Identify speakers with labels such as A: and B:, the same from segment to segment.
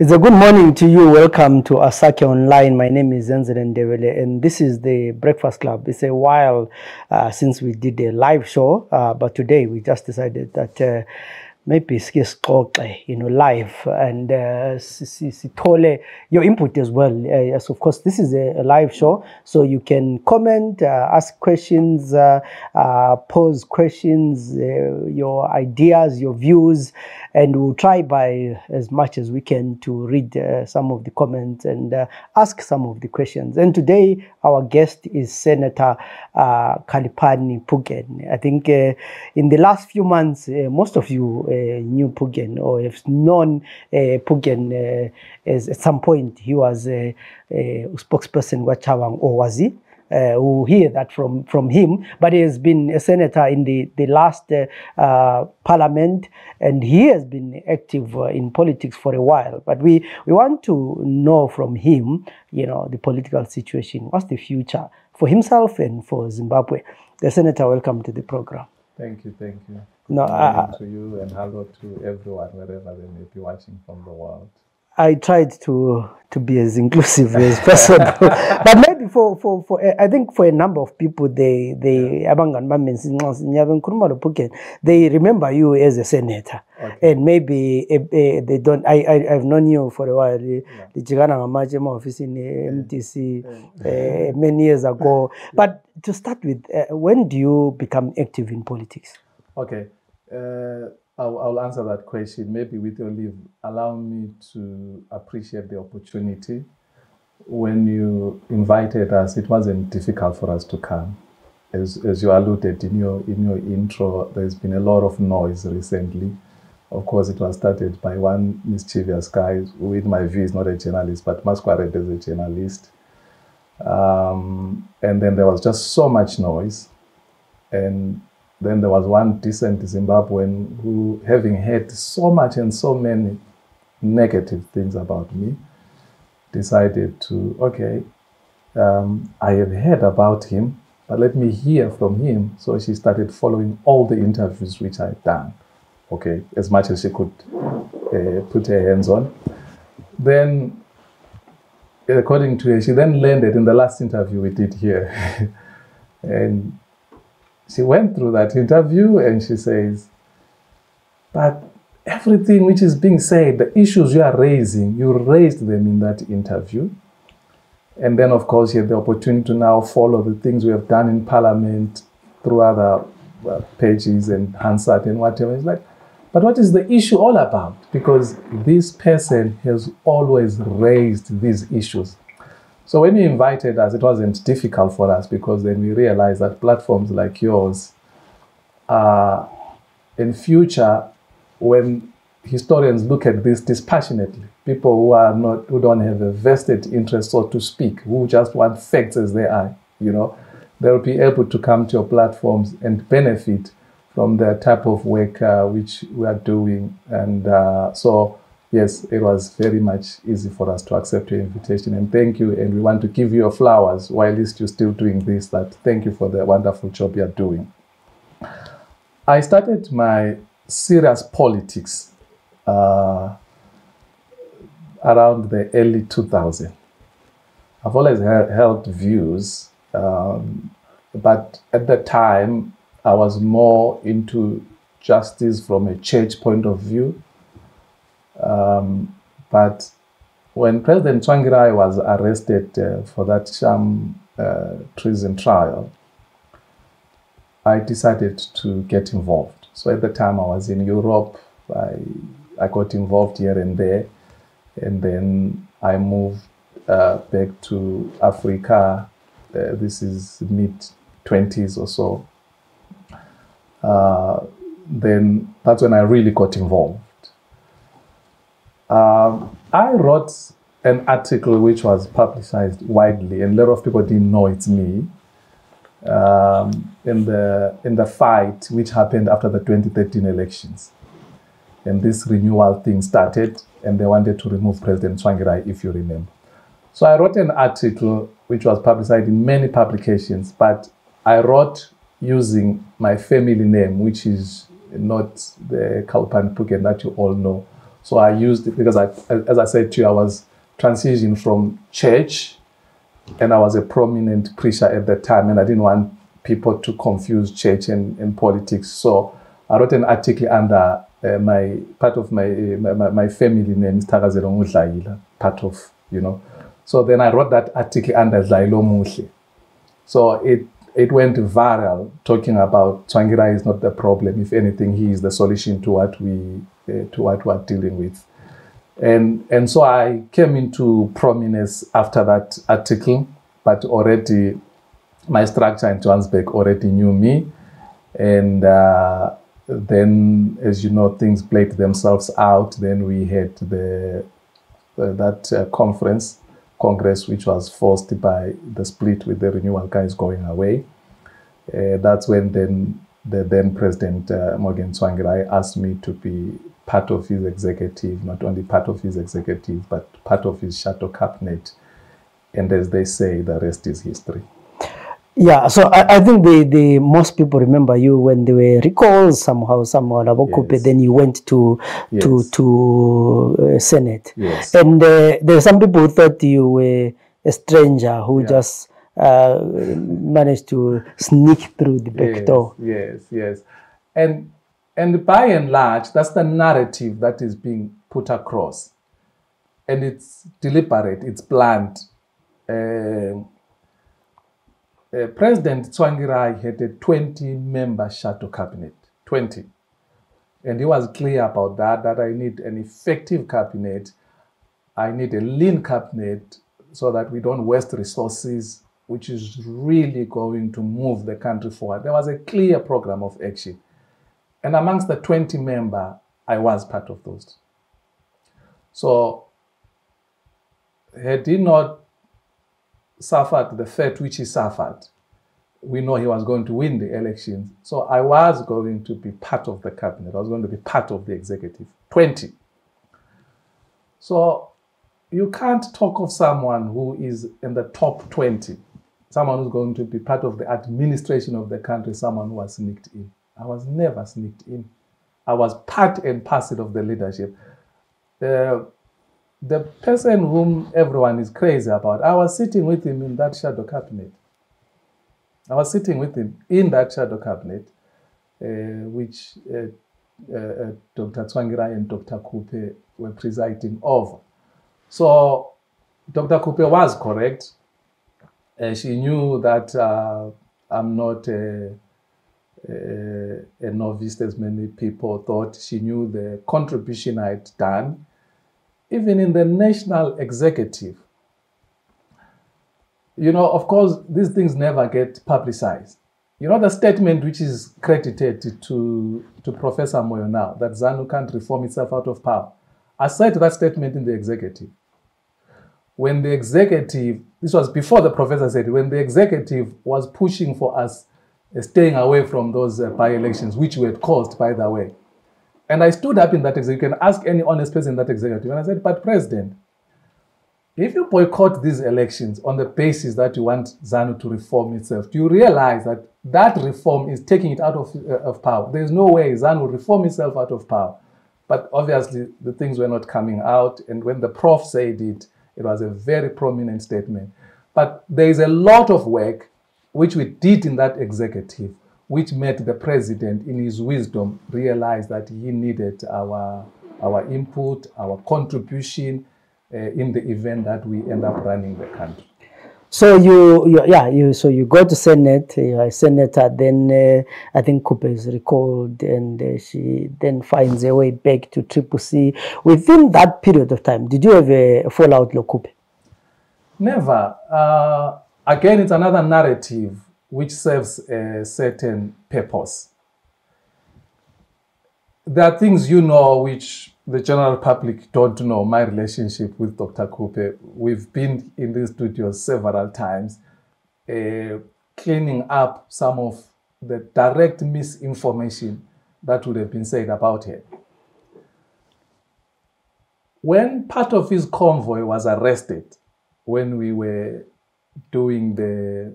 A: It's a good morning to you. Welcome to Asake Online. My name is Zenzele Ndebele, and this is the Breakfast Club. It's a while since we did a live show, but today we just decided that maybe live and your input as well. Yes, of course, this is a live show, so you can comment, ask questions, pose questions, your ideas, your views, and we'll try by as much as we can to read some of the comments and ask some of the questions. And today our guest is Senator Khaliphani Phugeni. I think in the last few months, most of you knew Phugeni or have known Phugeni as at some point he was a spokesperson wa Chabang, or was he? Who hear that from him, but he has been a senator in the last parliament, and he has been active in politics for a while. But we want to know from him, the political situation. What's the future for himself and for Zimbabwe? The Senator, welcome to the program.
B: Thank you.
A: No,
B: to you, and hello to everyone wherever they may be watching from the world.
A: I tried to be as inclusive as possible, but maybe for I think for a number of people, they remember you as a senator, okay. And maybe they don't. I've known you for a while. The office in MTC many years ago. But to start with, when do you become active in politics?
B: Okay. I'll answer that question. Maybe with your leave, allow me to appreciate the opportunity. When you invited us, it wasn't difficult for us to come. As you alluded in your intro, there's been a lot of noise recently. Of course, it was started by one mischievous guy who, in my view, is not a journalist, but masquerade as a journalist. And then there was just so much noise. And then there was one decent Zimbabwean who, having heard so much and so many negative things about me, decided to, okay, I have heard about him, but let me hear from him. So she started following all the interviews which I'd done, okay, as much as she could put her hands on. Then, according to her, she then landed in the last interview we did here. And she went through that interview and she says, but everything which is being said, the issues you are raising, you raised them in that interview. And then, of course, you had the opportunity to now follow the things we have done in Parliament through other pages and Hansard and whatever. It's like, but what is the issue all about? Because this person has always raised these issues. So when you invited us, it wasn't difficult for us, because then we realized that platforms like yours are, in future, when historians look at this dispassionately, people who don't have a vested interest, so to speak, who just want facts as they are, they'll be able to come to your platforms and benefit from the type of work which we are doing. And so yes, it was very much easy for us to accept your invitation, and thank you. And we want to give you your flowers while you're still doing this. That thank you for the wonderful job you're doing. I started my serious politics around the early 2000s. I've always held views, but at the time I was more into justice from a church point of view. But when President Tsvangirai was arrested for that sham treason trial, I decided to get involved. So at the time I was in Europe. I got involved here and there, and then I moved back to Africa. This is mid-20s or so. Then that's when I really got involved. I wrote an article which was publicized widely, and a lot of people didn't know it's me, in the fight which happened after the 2013 elections. And this renewal thing started, and they wanted to remove President Tsvangirai, if you remember. So I wrote an article which was publicized in many publications, but I wrote using my family name, which is not the Khaliphani Phugeni that you all know. So I used it because, as I said to you, I was transitioning from church, and I was a prominent preacher at that time, and I didn't want people to confuse church and politics. So I wrote an article under part of my family name is Zenzele Ndebele, part of, you know. So then I wrote that article under Zlailo Muhle. So it went viral, talking about Tsvangirai is not the problem. If anything, he is the solution to what we are dealing with. And so I came into prominence after that article, but already my structure in Johannesburg already knew me. And then, as you know, things played themselves out. Then we had that Congress, which was forced by the split with the renewal guys going away. That's when the then President Morgan Tsvangirai asked me to be part of his executive, not only part of his executive, but part of his shadow cabinet. And as they say, the rest is history.
A: Yeah, so I think the most people remember you when they were recalled somehow, yes. Then you went to Senate.
B: Yes.
A: And there were some people who thought you were a stranger who just managed to sneak through the back door.
B: Yes. And by and large, that's the narrative that is being put across. And it's deliberate, it's planned. President Tsvangirai had a 20-member shadow cabinet, 20. And he was clear about that I need an effective cabinet. I need a lean cabinet so that we don't waste resources, which is really going to move the country forward. There was a clear program of action. And amongst the 20 members, I was part of those. So had he not suffered the fate which he suffered, we know he was going to win the elections. So I was going to be part of the cabinet. I was going to be part of the executive. 20. So you can't talk of someone who is in the top 20, someone who's going to be part of the administration of the country, someone who was sneaked in. I was never sneaked in. I was part and parcel of the leadership. The person whom everyone is crazy about, I was sitting with him in that shadow cabinet. I was sitting with him in that shadow cabinet, which Dr. Tsvangirai and Dr. Kupe were presiding over. So Dr. Kupe was correct. She knew that I'm not a novice, as many people thought. She knew the contribution I had done. Even in the national executive, you know, of course, these things never get publicized. You know, the statement which is credited to Professor Moyo now, that ZANU can't reform itself out of power. I said that statement in the executive. When the executive, this was before the professor said, when the executive was pushing for us staying away from those by-elections, which were caused, by the way. And I stood up in that executive. You can ask any honest person in that executive. And I said, but President, if you boycott these elections on the basis that you want ZANU to reform itself, do you realize that that reform is taking it out of power? There is no way ZANU will reform itself out of power. But obviously, the things were not coming out. And when the prof said it, it was a very prominent statement. But there is a lot of work which we did in that executive, which made the president, in his wisdom, realize that he needed our input, our contribution in the event that we end up running the country.
A: So you go to Senate, you're a senator, then I think Kupe is recalled, and she then finds a way back to CCC. Within that period of time, did you have a fallout with Kupe?
B: Never. Again, it's another narrative which serves a certain purpose. There are things you know which the general public don't know. My relationship with Dr. Kupe, we've been in these studios several times, cleaning up some of the direct misinformation that would have been said about her. When part of his convoy was arrested, when we were doing the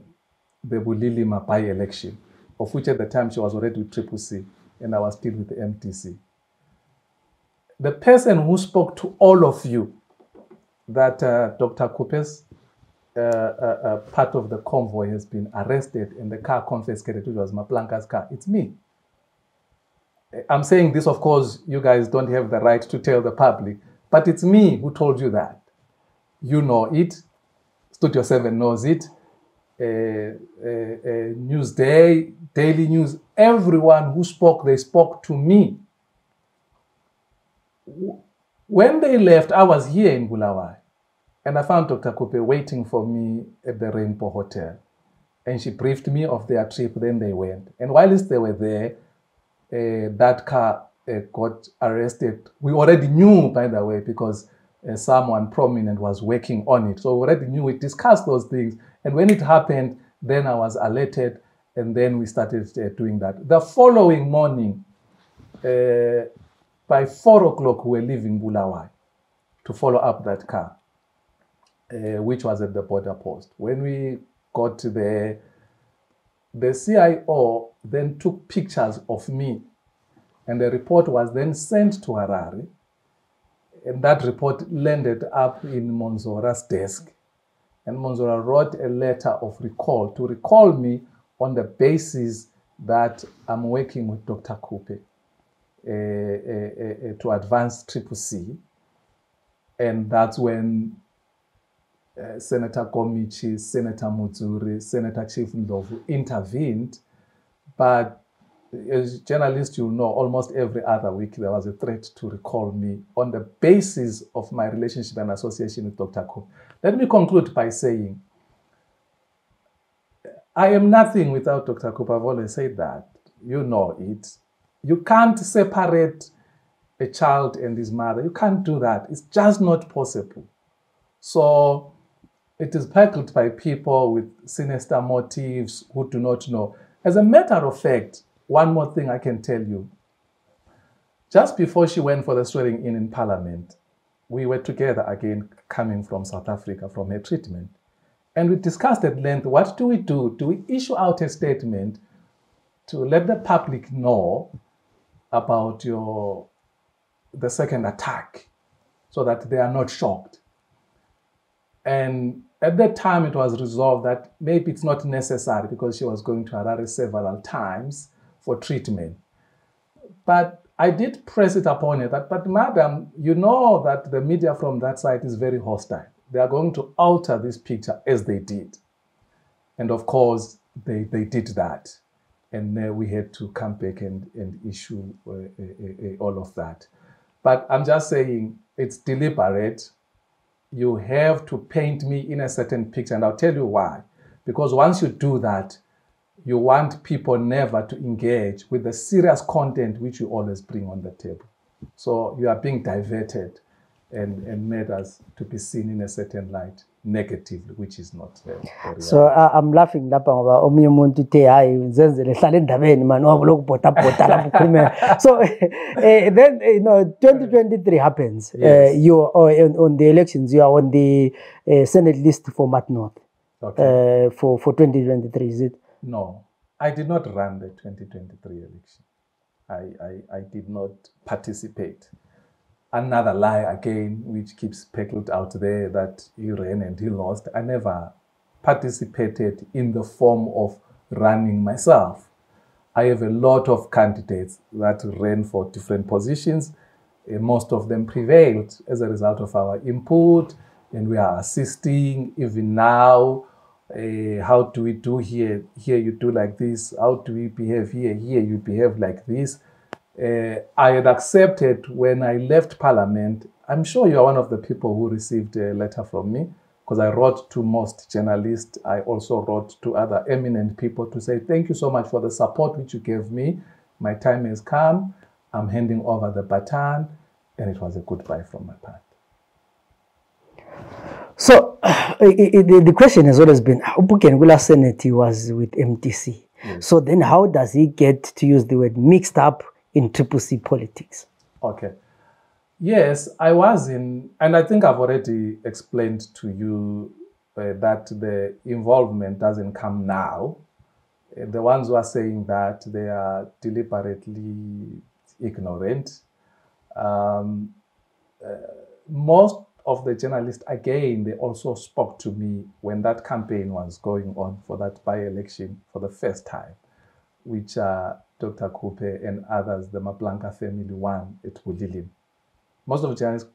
B: Bulilima by-election, of which at the time she was already with CCC and I was still with the MTC. the person who spoke to all of you that Dr. Kupe's part of the convoy has been arrested and the car confiscated, which was Maplanka's car, it's me. I'm saying this, of course, you guys don't have the right to tell the public, but it's me who told you that. You know it. Studio 7 knows it. Newsday, Daily News, everyone who spoke, they spoke to me. When they left, I was here in Bulawayo, and I found Dr. Kupe waiting for me at the Rainbow Hotel. And she briefed me of their trip, then they went. And whilst they were there, that car got arrested. We already knew, by the way, because someone prominent was working on it. So we already knew, we discussed those things. And when it happened, then I was alerted, and then we started doing that. The following morning, by 4 o'clock, we were leaving Bulawayo to follow up that car, which was at the border post. When we got there, the CIO then took pictures of me, and the report was then sent to Harare, and that report landed up in Monzora's desk. And Monzora wrote a letter of recall to recall me on the basis that I'm working with Dr. Kupe to advance CCC. And that's when Senator Komichi, Senator Mutsuri, Senator Chief Ndlovu intervened. But as journalists, you know, almost every other week there was a threat to recall me on the basis of my relationship and association with Dr. Kupe. Let me conclude by saying, I am nothing without Dr. Kupe. I've always said that. You know it. You can't separate a child and his mother. You can't do that. It's just not possible. So it is packled by people with sinister motives who do not know. As a matter of fact, one more thing I can tell you. Just before she went for the swearing in Parliament, we were together again, coming from South Africa, from her treatment. And we discussed at length, what do we do? Do we issue out a statement to let the public know about the second attack so that they are not shocked? And at that time, it was resolved that maybe it's not necessary because she was going to Harare several times for treatment. But I did press it upon her that, but madam, you know that the media from that side is very hostile. They are going to alter this picture as they did. And of course, they did that. And we had to come back and issue all of that. But I'm just saying, it's deliberate. You have to paint me in a certain picture, and I'll tell you why. Because once you do that, you want people never to engage with the serious content which you always bring on the table. So you are being diverted and made us to be seen in a certain light negatively, which is not very
A: so I'm laughing lapha ngoba omunye umuntu uthe hayi Zenzele hlala endabeni man wakulokubhota bhota lapho ukhuluma. So then 2023 happens.
B: Yes.
A: You are on the elections, you are on the Senate list for Mat North.
B: Okay.
A: For 2023, is it?
B: No, I did not run the 2023 election. I did not participate. Another lie again, which keeps peckled out there, that he ran and he lost. I never participated in the form of running myself. I have a lot of candidates that ran for different positions. Most of them prevailed as a result of our input, and we are assisting even now. How do we do here? Here you do like this. How do we behave here? Here you behave like this. I had accepted when I left Parliament. I'm sure you are one of the people who received a letter from me, because I wrote to most journalists. I also wrote to other eminent people to say, thank you so much for the support which you gave me. My time has come. I'm handing over the baton. And it was a goodbye from my part.
A: So the question has always been, Phugeni Senate, he was with MTC. Yes. So then how does he get to use the word mixed up in CCC politics? Okay.
B: Yes, I was in, and I think I've already explained to you that the involvement doesn't come now. The ones who are saying that, they are deliberately ignorant. Most of the journalists, again, they also spoke to me when that campaign was going on for that by-election for the first time, which Dr. Kupe and others, the Maplanka family, won at Bulilim. Most of the journalists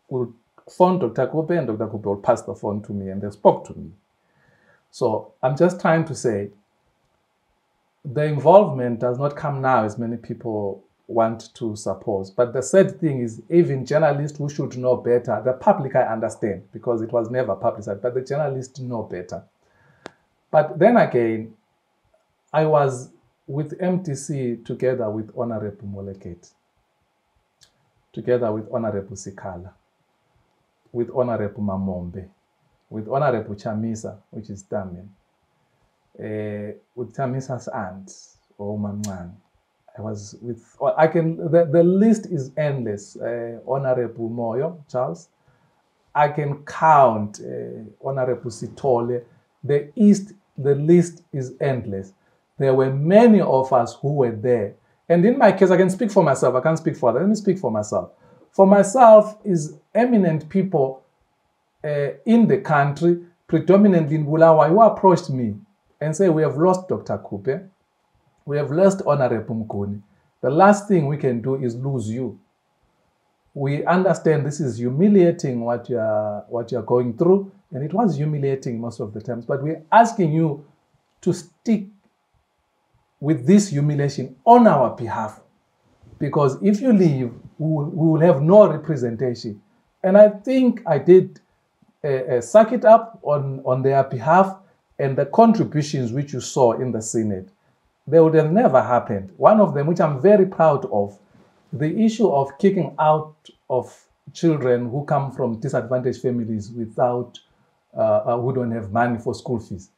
B: would phone Dr. Kupe, and Dr. Kupe would pass the phone to me, and they spoke to me. So I'm just trying to say, the involvement does not come now as many people want to suppose. But the sad thing is, even journalists who should know better, the public I understand, because it was never publicized, but the journalists know better. But then again, I was with MTC together with Honorable Moleket, together with Honorable Sikala, with Honorable Mamombe, with Honorable Chamisa, which is Damen, with Chamisa's aunt, or Mamman. I was with, the list is endless. Honorable Moyo, Charles. I can count Honorable Sitole. The list is endless. There were many of us who were there. And in my case, I can speak for myself. I can't speak for others. Let me speak for myself. For myself is eminent people in the country, predominantly in Bulawayo, who approached me and say, we have lost Dr. Kupe. We have lost Honorable Mguni. The last thing we can do is lose you. We understand this is humiliating what you're going through, and it was humiliating most of the times, but we're asking you to stick with this humiliation on our behalf, because if you leave, we will have no representation. And I think I did suck it up on their behalf, and the contributions which you saw in the Senate, they would have never happened. One of them, which I'm very proud of, the issue of kicking out of children who come from disadvantaged families without, who don't have money for school fees.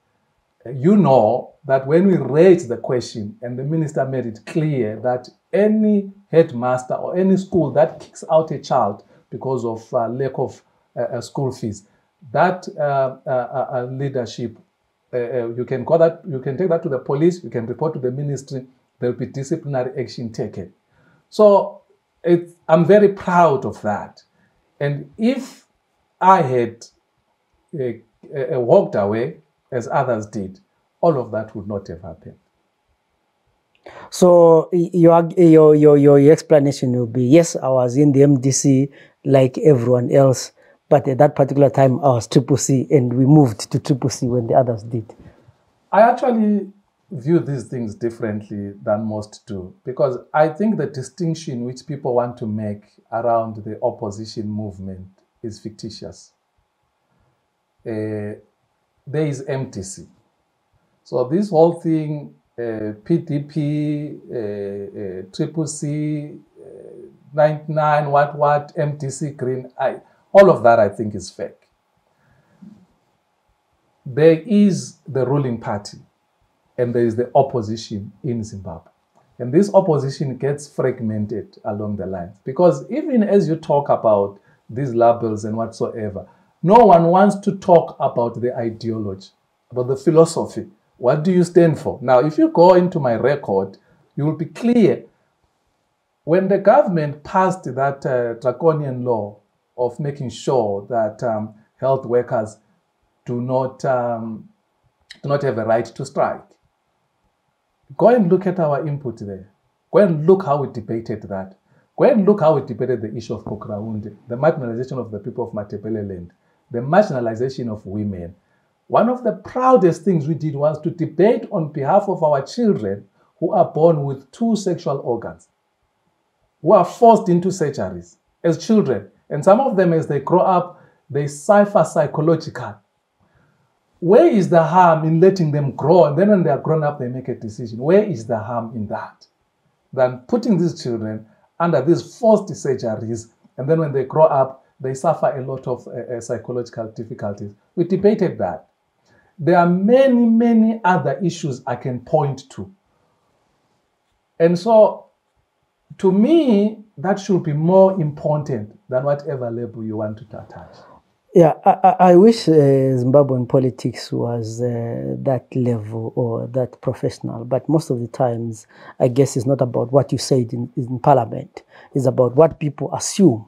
B: You know that when we raised the question and the minister made it clear that any headmaster or any school that kicks out a child because of lack of school fees, that leadership, you can take that to the police, you can report to the ministry, there will be disciplinary action taken. So I'm very proud of that. And if I had walked away, as others did, all of that would not have happened.
A: So your explanation will be, yes, I was in the MDC like everyone else, but at that particular time I was Triple C, and we moved to Triple C when the others did.
B: I actually view these things differently than most do, because I think the distinction which people want to make around the opposition movement is fictitious. There is MTC. So this whole thing, PDP, Triple C, 99, what, MTC, Green, all of that I think is fake. There is the ruling party, and there is the opposition in Zimbabwe. And this opposition gets fragmented along the lines, because even as you talk about these labels and whatsoever, no one wants to talk about the ideology, about the philosophy. What do you stand for? Now, if you go into my record, you will be clear. When the government passed that draconian law of making sure that health workers do not have a right to strike, go and look at our input there. Go and look how we debated that. Go and look how we debated the issue of Pokraundi, the marginalization of the people of Ndebele land, the marginalization of women. One of the proudest things we did was to debate on behalf of our children who are born with 2 sexual organs, who are forced into surgeries as children. And some of them, as they grow up, they suffer psychologically. Where is the harm in letting them grow, and then when they are grown up, they make a decision? Where is the harm in that? Than putting these children under these forced surgeries, and then when they grow up, they suffer a lot of psychological difficulties. We debated that. There are many, many other issues I can point to. And so, to me, that should be more important than whatever label you want to attach.
A: Yeah, I wish Zimbabwean politics was that level or that professional, but most of the times, I guess it's not about what you said in parliament. It's about what people assume.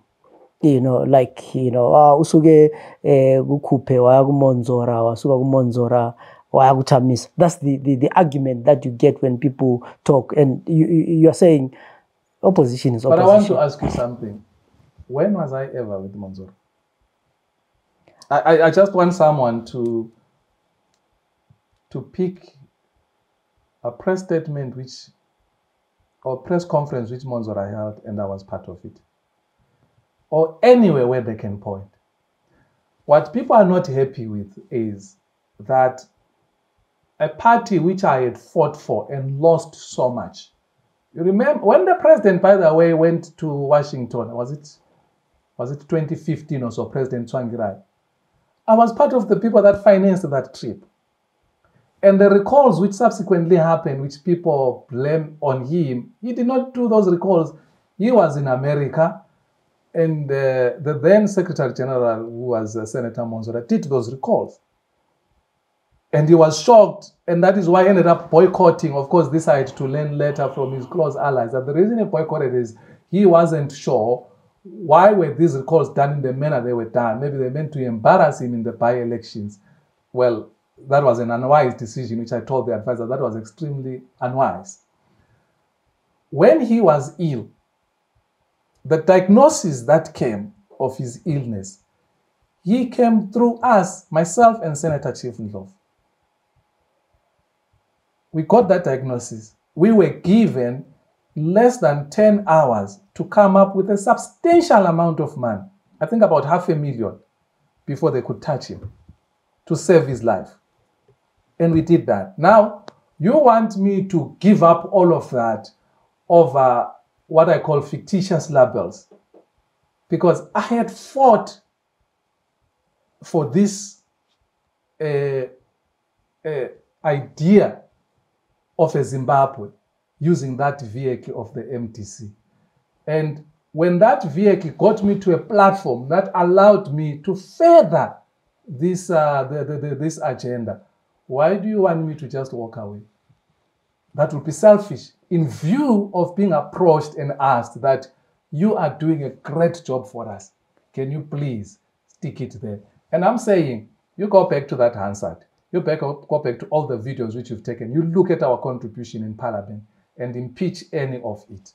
A: Like, usuke kukhuphe waya kumonzora, wasuka kumonzora, waya kuThamisa. That's the argument that you get when people talk. And you are saying opposition is opposition.
B: But I want to ask you something. When was I ever with Monzora? I just want someone to pick a press statement or press conference which Monzora held and I was part of it. Or anywhere where they can point. What people are not happy with is that a party which I had fought for and lost so much. You remember when the president, by the way, went to Washington, was it 2015 or so, President Tsvangirai? I was part of the people that financed that trip. And the recalls which subsequently happened, which people blame on him, he did not do those recalls. He was in America, and the then Secretary General, who was Senator Monzora, did those recalls. And he was shocked, and that is why he ended up boycotting. Of course, decided to learn later from his close allies that the reason he boycotted is he wasn't sure why were these recalls done in the manner they were done. Maybe they meant to embarrass him in the by-elections. Well, that was an unwise decision, which I told the advisor that was extremely unwise. When he was ill, the diagnosis that came of his illness, he came through us, myself and Senator Chief Ndlovu. We got that diagnosis. We were given less than 10 hours to come up with a substantial amount of money. I think about $500,000 before they could touch him to save his life. And we did that. Now, you want me to give up all of that over what I call fictitious labels, because I had fought for this idea of a Zimbabwe using that vehicle of the MTC. And when that vehicle got me to a platform that allowed me to further this, this agenda, why do you want me to just walk away? That would be selfish in view of being approached and asked that you are doing a great job for us. Can you please stick it there? And I'm saying, you go back to that Hansard. You go back to all the videos which you've taken. You look at our contribution in Parliament and impeach any of it.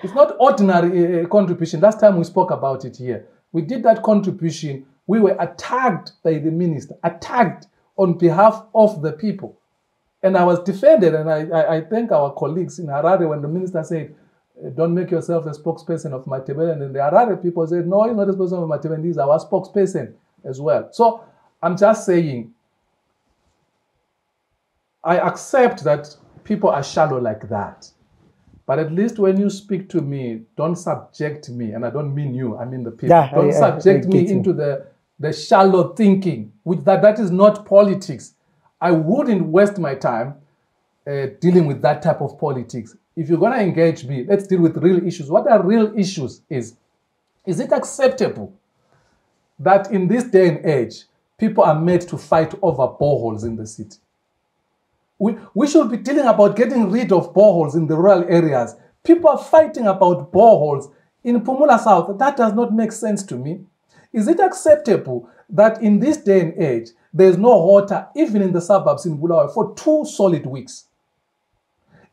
B: It's not ordinary contribution. Last time we spoke about it here. We did that contribution. We were attacked by the minister, attacked on behalf of the people. And I was defended, and I thank our colleagues in Harare when the minister said, don't make yourself a spokesperson of Matebele. And then the Harare people said, no, you're not a spokesperson of Matebele, he's our spokesperson as well. So I'm just saying, I accept that people are shallow like that. But at least when you speak to me, don't subject me, and I don't mean you, I mean the people. Yeah, don't subject me into the shallow thinking, which that is not politics. I wouldn't waste my time dealing with that type of politics. If you're going to engage me, let's deal with real issues. What are real issues is it acceptable that in this day and age, people are made to fight over boreholes in the city? We should be dealing about getting rid of boreholes in the rural areas. People are fighting about boreholes in Pumula South. That does not make sense to me. Is it acceptable that in this day and age, there's no water even in the suburbs in Bulawayo for 2 solid weeks?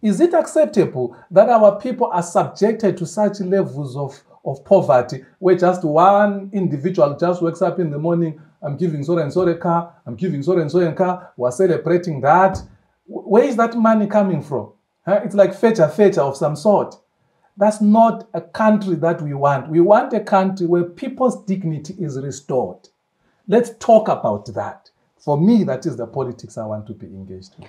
B: Is it acceptable that our people are subjected to such levels of poverty where just one individual just wakes up in the morning, I'm giving so and so a car, I'm giving so and so a car, we're celebrating that? Where is that money coming from? It's like fetcher of some sort. That's not a country that we want. We want a country where people's dignity is restored. Let's talk about that. For me, that is the politics I want to be engaged in.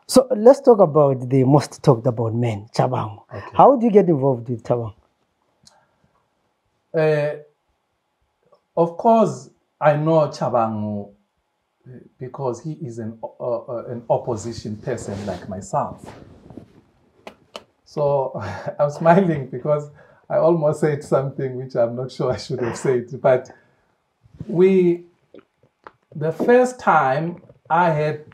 A: So let's talk about the most talked about men, Thabang. Okay. How do you get involved with Thabang?
B: Of course, I know Thabang because he is an opposition person like myself. So I'm smiling because I almost said something which I'm not sure I should have said. But the first time I had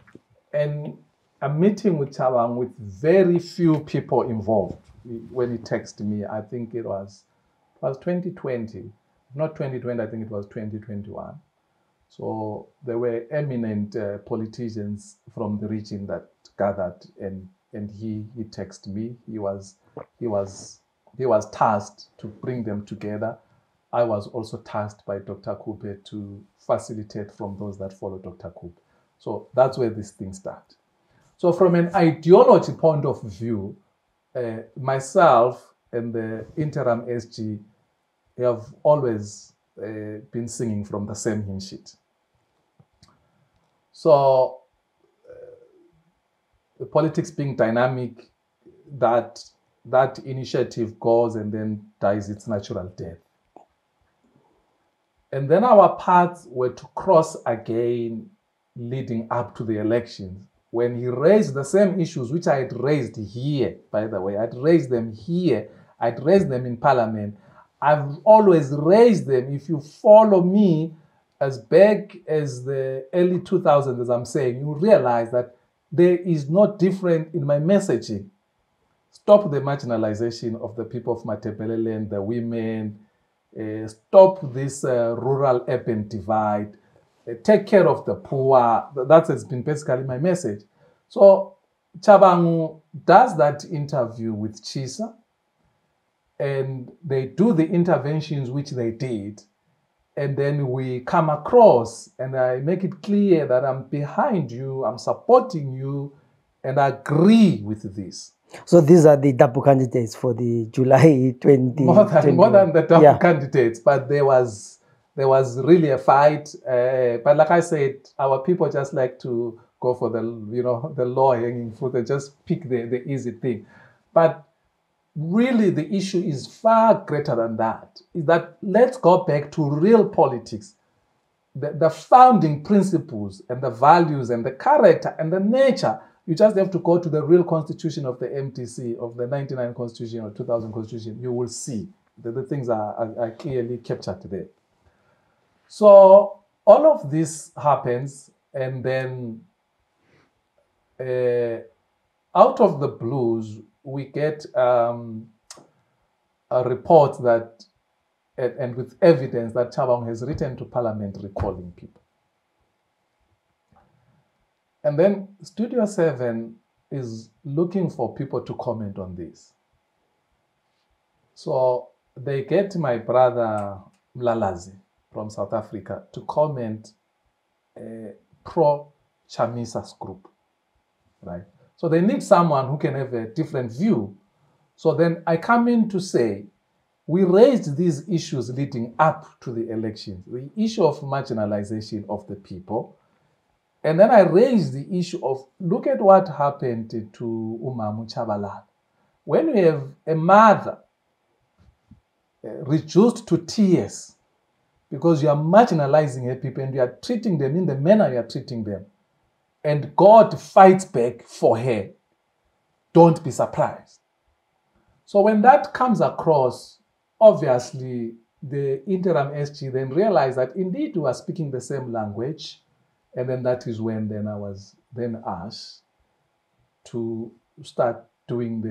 B: a meeting with Chabang with very few people involved. When he texted me, I think it was 2020, not 2020, I think it was 2021. So there were eminent politicians from the region that gathered, and he texted me. He was tasked to bring them together. I was also tasked by Dr. Kupe to facilitate from those that follow Dr. Kupe. So that's where this thing started. So from an ideology point of view, myself and the interim SG have always been singing from the same hymn sheet. So the politics being dynamic, that initiative goes and then dies its natural death. And then our paths were to cross again leading up to the elections, when he raised the same issues which I had raised here, by the way. I'd raised them here. I'd raised them in Parliament. I've always raised them. If you follow me as back as the early 2000s, as I'm saying, you realize that there is no difference in my messaging. Stop the marginalization of the people of Ndebele land, the women. Stop this rural-urban divide. Take care of the poor. That has been basically my message. So Chabang does that interview with Chisa, and they do the interventions which they did. And then we come across, and I make it clear that I'm behind you, I'm supporting you, and I agree with this.
A: So these are the double candidates for the July 2020.
B: More than the double candidates, but there was really a fight. But like I said, our people just like to go for the low-hanging fruit and just pick the easy thing. But really, the issue is far greater than that. Is that let's go back to real politics, the founding principles and the values and the character and the nature. You just have to go to the real constitution of the MTC, of the 99 constitution or 2000 constitution. You will see that the things are clearly captured there. So all of this happens, and then out of the blues, we get a report that, and with evidence that Chabang has written to Parliament recalling people. And then Studio 7 is looking for people to comment on this. So they get my brother Mlalazi from South Africa to comment pro-Chamisa's group, right? So they need someone who can have a different view. So then I come in to say, we raised these issues leading up to the elections, the issue of marginalization of the people. And then I raised the issue of, look at what happened to Umamu Chabalala. When we have a mother reduced to tears because you are marginalizing her people and you are treating them in the manner you are treating them, and God fights back for her, don't be surprised. So when that comes across, obviously the interim SG then realized that indeed we are speaking the same language. And then that is when then I was then asked to start doing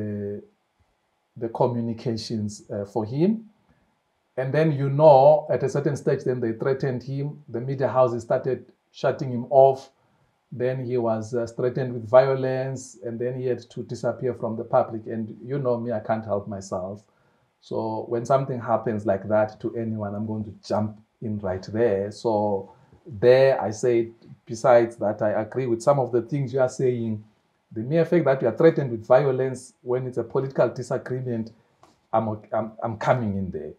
B: the communications for him. And then, at a certain stage, then they threatened him. The media houses started shutting him off. Then he was threatened with violence, and then he had to disappear from the public. And you know me, I can't help myself. So when something happens like that to anyone, I'm going to jump in right there. So there I say, besides that, I agree with some of the things you are saying. The mere fact that you are threatened with violence when it's a political disagreement, I'm coming in there.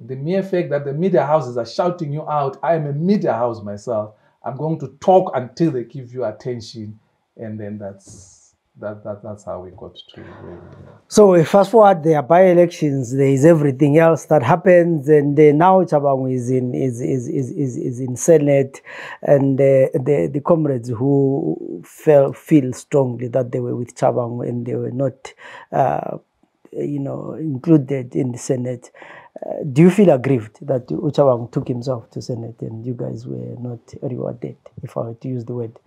B: The mere fact that the media houses are shouting you out, I am a media house myself. I'm going to talk until they give you attention, and then that's how we got to where we are.
A: So fast forward, there are by-elections. There is everything else that happens, and now Chabang is in Senate, and the comrades who feel strongly that they were with Chabang and they were not, included in the Senate. Do you feel aggrieved that Uchawang took himself to Senate and you guys were not rewarded, if I were to use the word?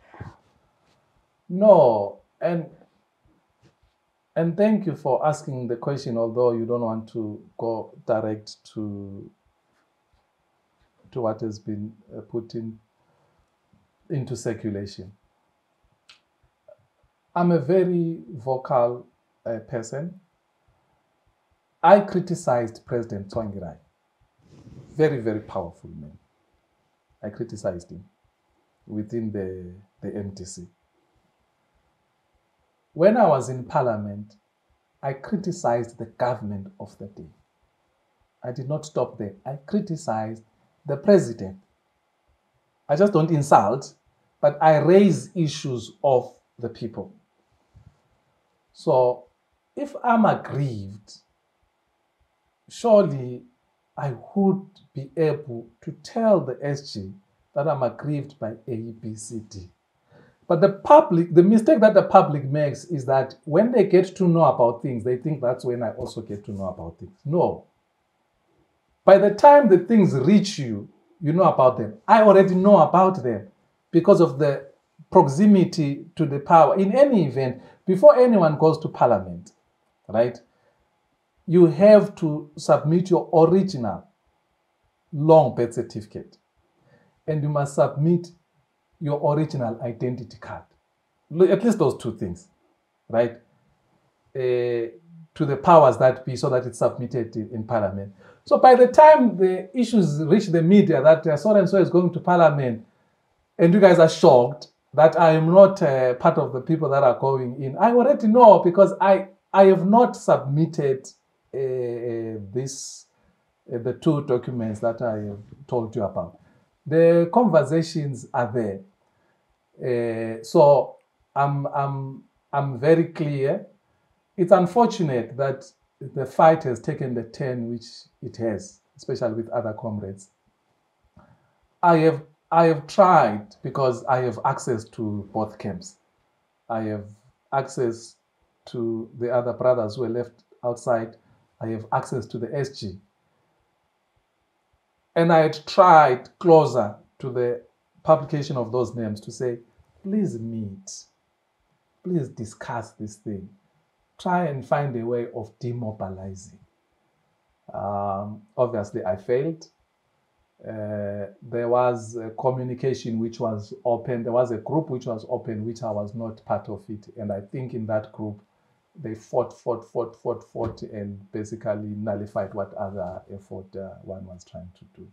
B: No, and thank you for asking the question, although you don't want to go direct to what has been put into circulation. I'm a very vocal person. I criticized President Tsvangirai. Very, very powerful man. I criticized him within the MTC. When I was in Parliament, I criticized the government of the day. I did not stop there. I criticized the president. I just don't insult, but I raise issues of the people. So if I'm aggrieved, surely I would be able to tell the SG that I'm aggrieved by A, B, C, D. But the mistake that the public makes is that when they get to know about things, they think that's when I also get to know about things. No. By the time the things reach you, you know about them. I already know about them because of the proximity to the power. In any event, before anyone goes to Parliament, right, you have to submit your original long birth certificate. And you must submit your original identity card. At least those two things, right? To the powers that be, so that it's submitted in Parliament. So by the time the issues reach the media that so-and-so is going to Parliament, and you guys are shocked that I am not part of the people that are going in, I already know because I have not submitted the two documents that I have told you about. The conversations are there. So I'm very clear. It's unfortunate that the fight has taken the turn which it has, especially with other comrades. I have tried because I have access to both camps. I have access to the other brothers who are left outside. I have access to the SG. And I had tried closer to the publication of those names to say, please meet, please discuss this thing. Try and find a way of demobilizing. Obviously, I failed. There was a communication which was open. There was a group which was open, which I was not part of it. And I think in that group, they fought, and basically nullified what other effort one was trying to do.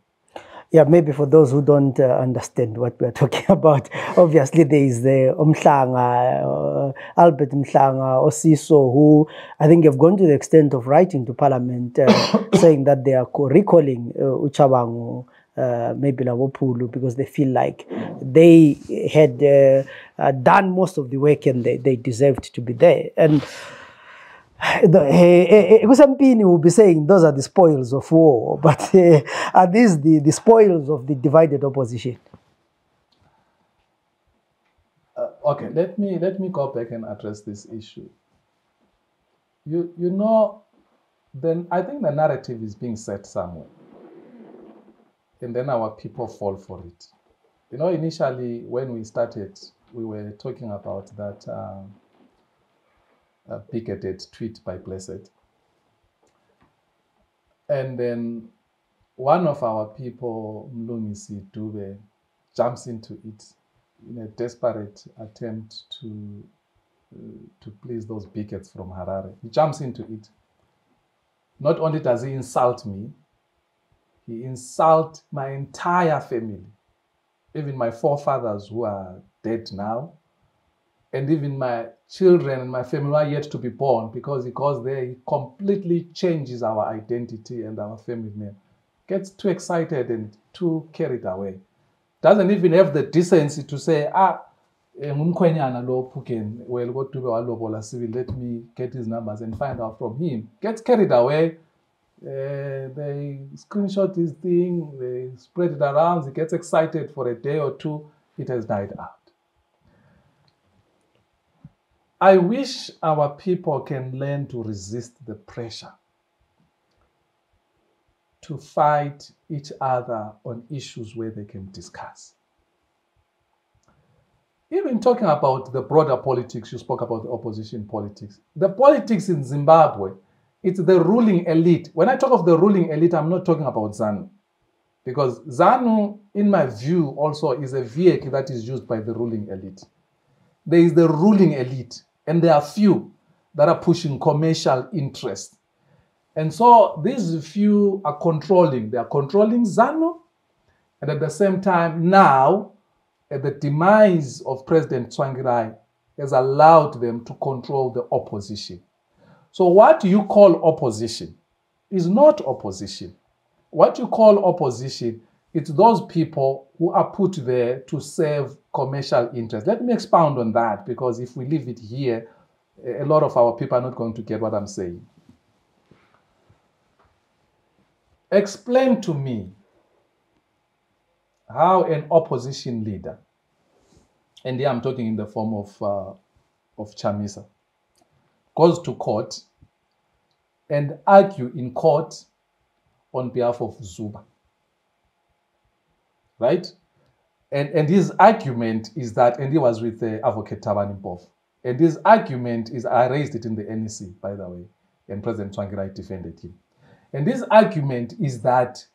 A: Yeah, maybe for those who don't understand what we're talking about, obviously there is the Umhlanga, Albert Mhlanga, Osiso, who I think have gone to the extent of writing to Parliament saying that they are recalling Uchabangu, maybe Lawopulu, because they feel like they had done most of the work and they deserved to be there. And Kusampini will be saying those are the spoils of war, but are these the spoils of the divided opposition?
B: Okay, let me go back and address this issue. You know, then I think the narrative is being set somewhere, and then our people fall for it. You know, initially when we started, we were talking about that. A bigoted tweet by Blessed. And then one of our people, Mlungisi Dube, jumps into it in a desperate attempt to please those bigots from Harare. He jumps into it. Not only does he insult me, he insults my entire family, even my forefathers who are dead now, and even my children and my family are yet to be born, because he goes there, he completely changes our identity and our family name. Gets too excited and too carried away. Doesn't even have the decency to say, let me get his numbers and find out from him. Gets carried away. They screenshot this thing, they spread it around, he gets excited for a day or two, it has died out. I wish our people can learn to resist the pressure. to fight each other on issues where they can discuss. Even talking about the broader politics, you spoke about the opposition politics. The politics in Zimbabwe, it's the ruling elite. When I talk of the ruling elite, I'm not talking about ZANU. Because ZANU, in my view, also is a vehicle that is used by the ruling elite. There is the ruling elite, and there are few that are pushing commercial interest. And so these few are controlling. They are controlling ZANU, and at the same time now, the demise of President Tsvangirai has allowed them to control the opposition. So what you call opposition is not opposition. What you call opposition, it's those people who are put there to serve commercial interests. Let me expound on that, because if we leave it here, a lot of our people are not going to get what I'm saying. Explain to me how an opposition leader, and here I'm talking in the form of Chamisa, goes to court and argue in court on behalf of Zuba, right? And his argument is that, and he was with Advocate Thabani Mpofu, and his argument is, I raised it in the NEC, by the way, and President Tsvangirai defended him. And his argument is that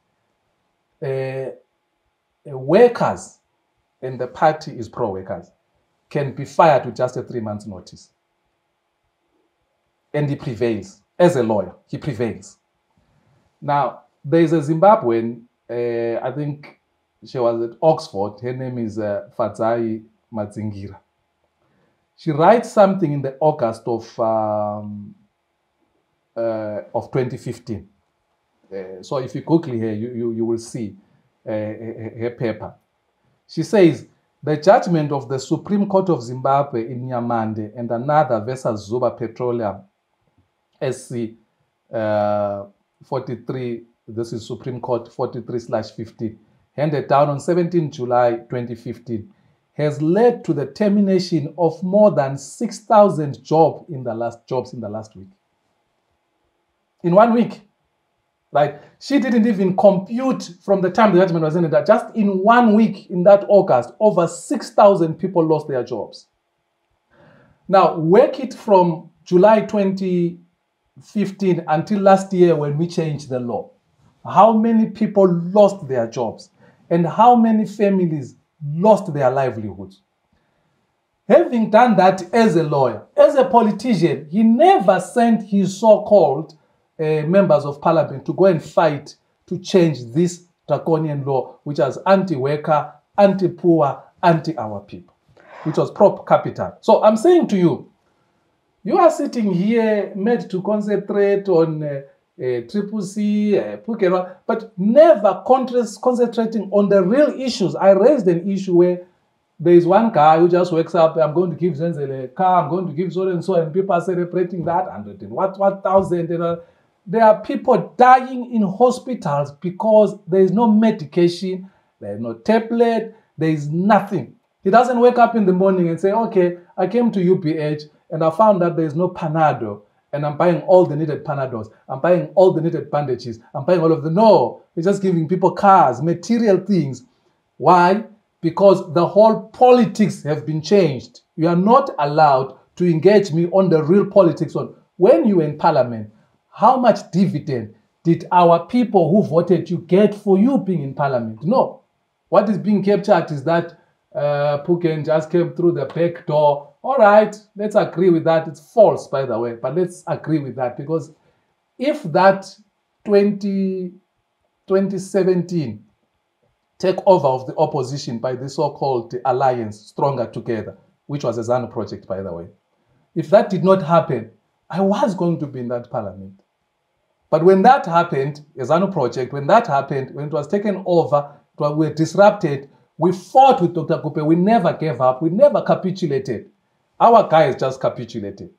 B: workers, and the party is pro-workers, can be fired with just a 3 months notice. And he prevails. As a lawyer, he prevails. Now, there is a Zimbabwean, I think she was at Oxford, her name is Fadzai Madzingira. She writes something in the August of 2015. So if you Google her, you will see her paper. She says, the judgment of the Supreme Court of Zimbabwe in Nyamande and another versus Zuba Petroleum, SC 43, this is Supreme Court 43/15, handed down on 17 July 2015, has led to the termination of more than 6,000 jobs in the last week. In 1 week. Right? She didn't even compute from the time the judgment was ended that just in 1 week, in that August, over 6,000 people lost their jobs. Now, work it from July 2015 until last year when we changed the law. How many people lost their jobs and how many families lost their livelihoods? Having done that as a lawyer, as a politician, he never sent his so-called members of parliament to go and fight to change this draconian law, which was anti-worker, anti-poor, anti-our people, which was prop capital. So I'm saying to you, you are sitting here made to concentrate on Triple C, Phugeni, but never concentrating on the real issues. I raised an issue where there is one guy who just wakes up, I'm going to give Zenzele a car, I'm going to give so and so, and people are celebrating that, and what 1,000, there are people dying in hospitals because there is no medication, there is no tablet, there is nothing. He doesn't wake up in the morning and say, okay, I came to UPH and I found that there is no Panado and I'm buying all the needed Panados, I'm buying all the needed bandages, I'm buying all of the, no, he's just giving people cars, material things. Why? Because the whole politics have been changed. You are not allowed to engage me on the real politics on when you were in parliament. How much dividend did our people who voted you get for you being in parliament? No. What is being captured is that Phugeni just came through the back door. All right, let's agree with that. It's false, by the way, but let's agree with that, because if that 2017 takeover of the opposition by the so-called alliance Stronger Together, which was a ZANU project, by the way, if that did not happen, I was going to be in that parliament. But when that happened, a ZANU project, when that happened, when it was taken over, we were disrupted, we fought with Dr. Kupe, we never gave up, we never capitulated. Our guy has just capitulated.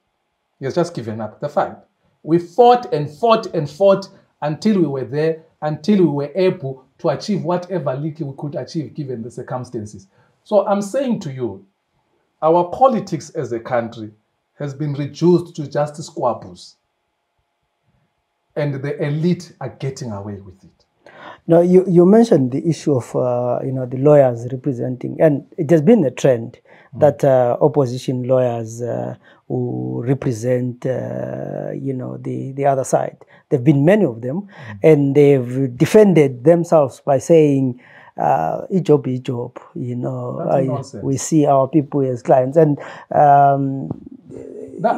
B: He has just given up the fight. We fought and fought and fought until we were there, until we were able to achieve whatever little we could achieve given the circumstances. So I'm saying to you, our politics as a country has been reduced to just squabbles. And the elite are getting away with it.
A: Now, you mentioned the issue of the lawyers representing, and it has been a trend that opposition lawyers who represent the other side. There've been many of them, and they've defended themselves by saying, job, we see our people as clients, and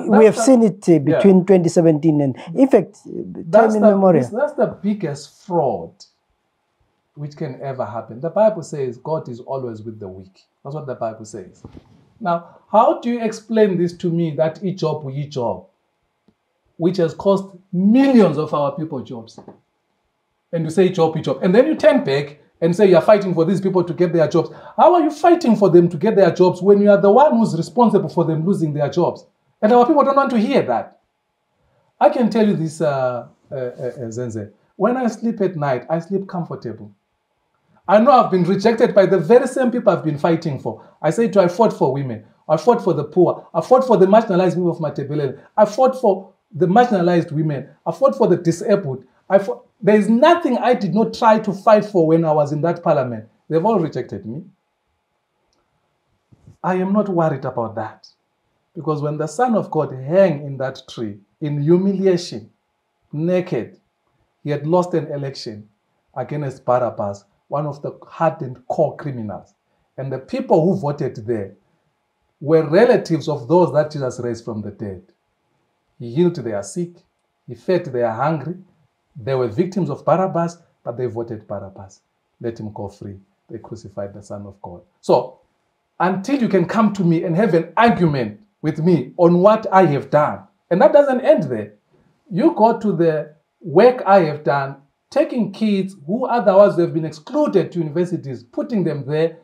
A: we have seen it between 2017 and, in fact, time in memorial.
B: That's the biggest fraud which can ever happen. The Bible says God is always with the weak. That's what the Bible says. Now, how do you explain this to me, that job, which has cost millions of our people jobs? And you say job. And then you turn back and say you're fighting for these people to get their jobs. How are you fighting for them to get their jobs when you are the one who's responsible for them losing their jobs? And our people don't want to hear that. I can tell you this, Zenzele. When I sleep at night, I sleep comfortable. I know I've been rejected by the very same people I've been fighting for. I say I fought for women. I fought for the poor. I fought for the marginalized people of Ndebele. I fought for the marginalized women. I fought for the disabled. There is nothing I did not try to fight for when I was in that parliament. They've all rejected me. I am not worried about that. Because when the Son of God hung in that tree, in humiliation, naked, he had lost an election against Barabbas, one of the hardened core criminals. And the people who voted there were relatives of those that Jesus raised from the dead. He healed their sick. He fed their hungry. They were victims of Barabbas, but they voted Barabbas. Let him go free. They crucified the Son of God. So, until you can come to me and have an argument with me on what I have done, and that doesn't end there. You go to the work I have done, taking kids who otherwise have been excluded to universities, putting them there,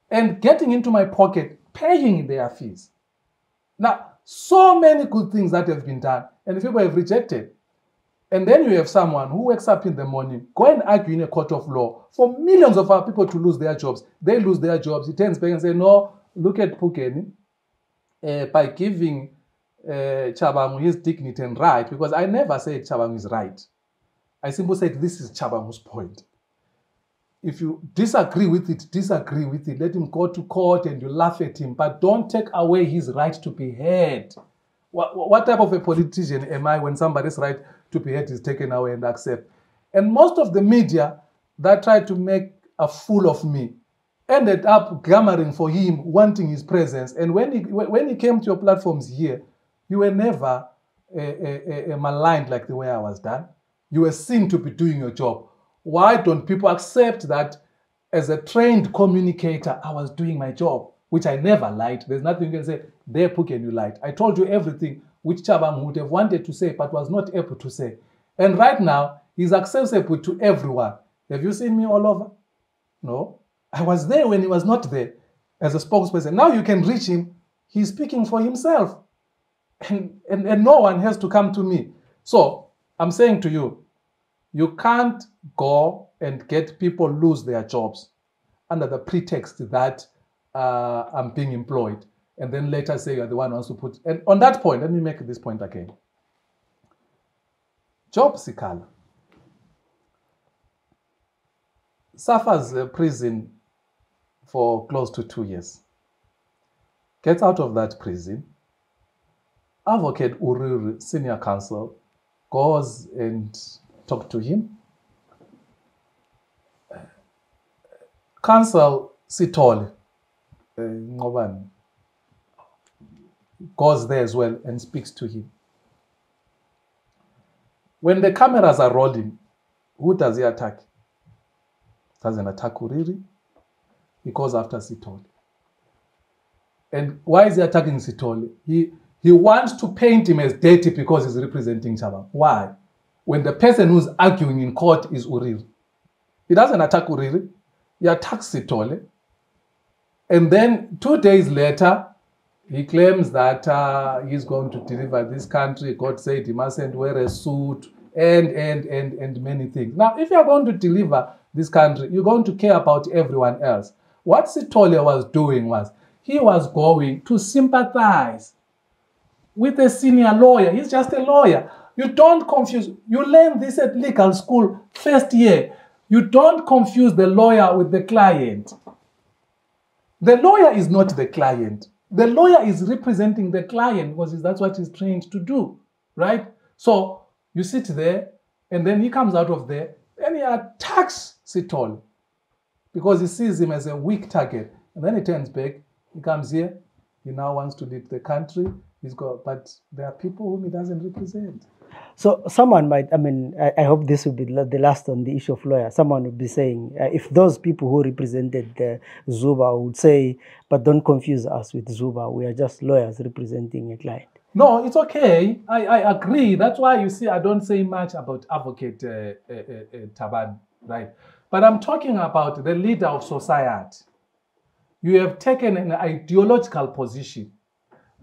B: and getting into my pocket, paying their fees. Now, so many good things that have been done, and people have rejected. And then you have someone who wakes up in the morning, go and argue in a court of law for millions of our people to lose their jobs. They lose their jobs. He turns back and says, no, look at Phugeni, by giving Chabangu his dignity and right, because I never said Chabangu is right. I simply said this is Chabangu's point. If you disagree with it, disagree with it. Let him go to court and you laugh at him, but don't take away his right to be heard. What type of a politician am I when somebody's right to be heard is taken away and accept? And most of the media that tried to make a fool of me ended up clamoring for him, wanting his presence. And when he came to your platforms here, you were never maligned like the way I was done. You were seen to be doing your job. Why don't people accept that as a trained communicator, I was doing my job, which I never lied. There's nothing you can say, there Phugeni, you lied. I told you everything which Chabangu would have wanted to say, but was not able to say. And right now, he's accessible to everyone. Have you seen me all over? No. I was there when he was not there as a spokesperson. Now you can reach him. He's speaking for himself. And no one has to come to me. So I'm saying to you, you can't go and get people lose their jobs under the pretext that I'm being employed, and then later say you're the one who wants to put. And on that point, let me make this point again. Job Sikala suffers prison for close to 2 years. Gets out of that prison. Advocate Uriri, senior counsel, goes and talks to him. Counsel Sithole goes there as well and speaks to him. When the cameras are rolling, who does he attack? Doesn't attack Uriri. He goes after Sithole. And why is he attacking Sithole? He wants to paint him as dirty because he's representing Chabangu. Why? When the person who's arguing in court is Uriri. He doesn't attack Uriri. He attacks Sithole. And then 2 days later, he claims that he's going to deliver this country. God said he mustn't wear a suit and many things. Now, if you're going to deliver this country, you're going to care about everyone else. What Sithole was doing was, he was going to sympathize with a senior lawyer. He's just a lawyer. You don't confuse. You learn this at legal school first year. You don't confuse the lawyer with the client. The lawyer is not the client. The lawyer is representing the client because that's what he's trained to do, right? So you sit there, and then he comes out of there, and he attacks Sithole because he sees him as a weak target. And then he turns back, he comes here, he now wants to lead the country. But there are people whom he doesn't represent.
A: So someone might, I hope this will be the last on the issue of lawyers. Someone would be saying, if those people who represented Zuba would say, but don't confuse us with Zuba, we are just lawyers representing a client.
B: No, it's okay. I agree. That's why you see I don't say much about Advocate Thabani, right? But I'm talking about the leader of society. You have taken an ideological position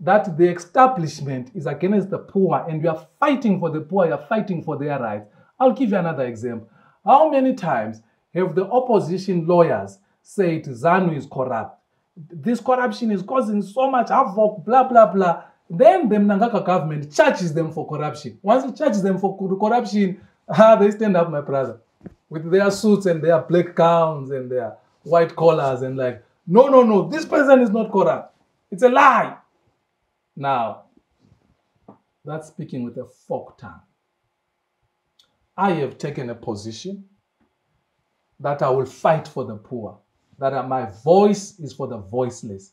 B: that the establishment is against the poor and you are fighting for the poor, you are fighting for their rights. I'll give you another example. How many times have the opposition lawyers said ZANU is corrupt? This corruption is causing so much havoc, blah, blah, blah. Then the Mnangagwa government charges them for corruption. Once it charges them for corruption, they stand up, my brother, with their suits and their black gowns and their white collars and like, no, this person is not corrupt. It's a lie. Now, that's speaking with a forked tongue. I have taken a position that I will fight for the poor, that my voice is for the voiceless,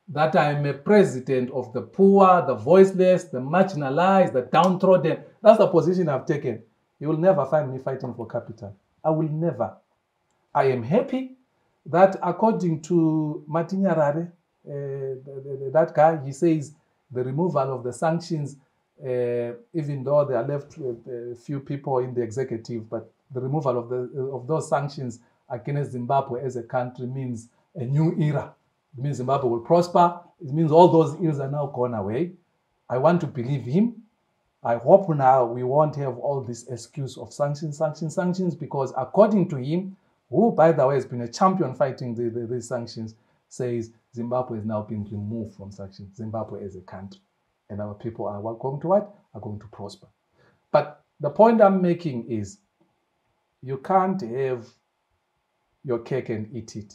B: that I am a president of the poor, the voiceless, the marginalized, the downtrodden. That's the position I've taken. You will never find me fighting for capital. I will never. I am happy that according to Martin Yarare, that guy, he says the removal of the sanctions, even though there are left a few people in the executive, but the removal of those sanctions against Zimbabwe as a country means a new era. It means Zimbabwe will prosper. It means all those ills are now gone away. I want to believe him. I hope now we won't have all this excuse of sanctions, because according to him, who, by the way, has been a champion fighting the sanctions, says Zimbabwe is now being removed from sanctions. Zimbabwe as a country. And our people are going to what? Are going to prosper. But the point I'm making is you can't have your cake and eat it.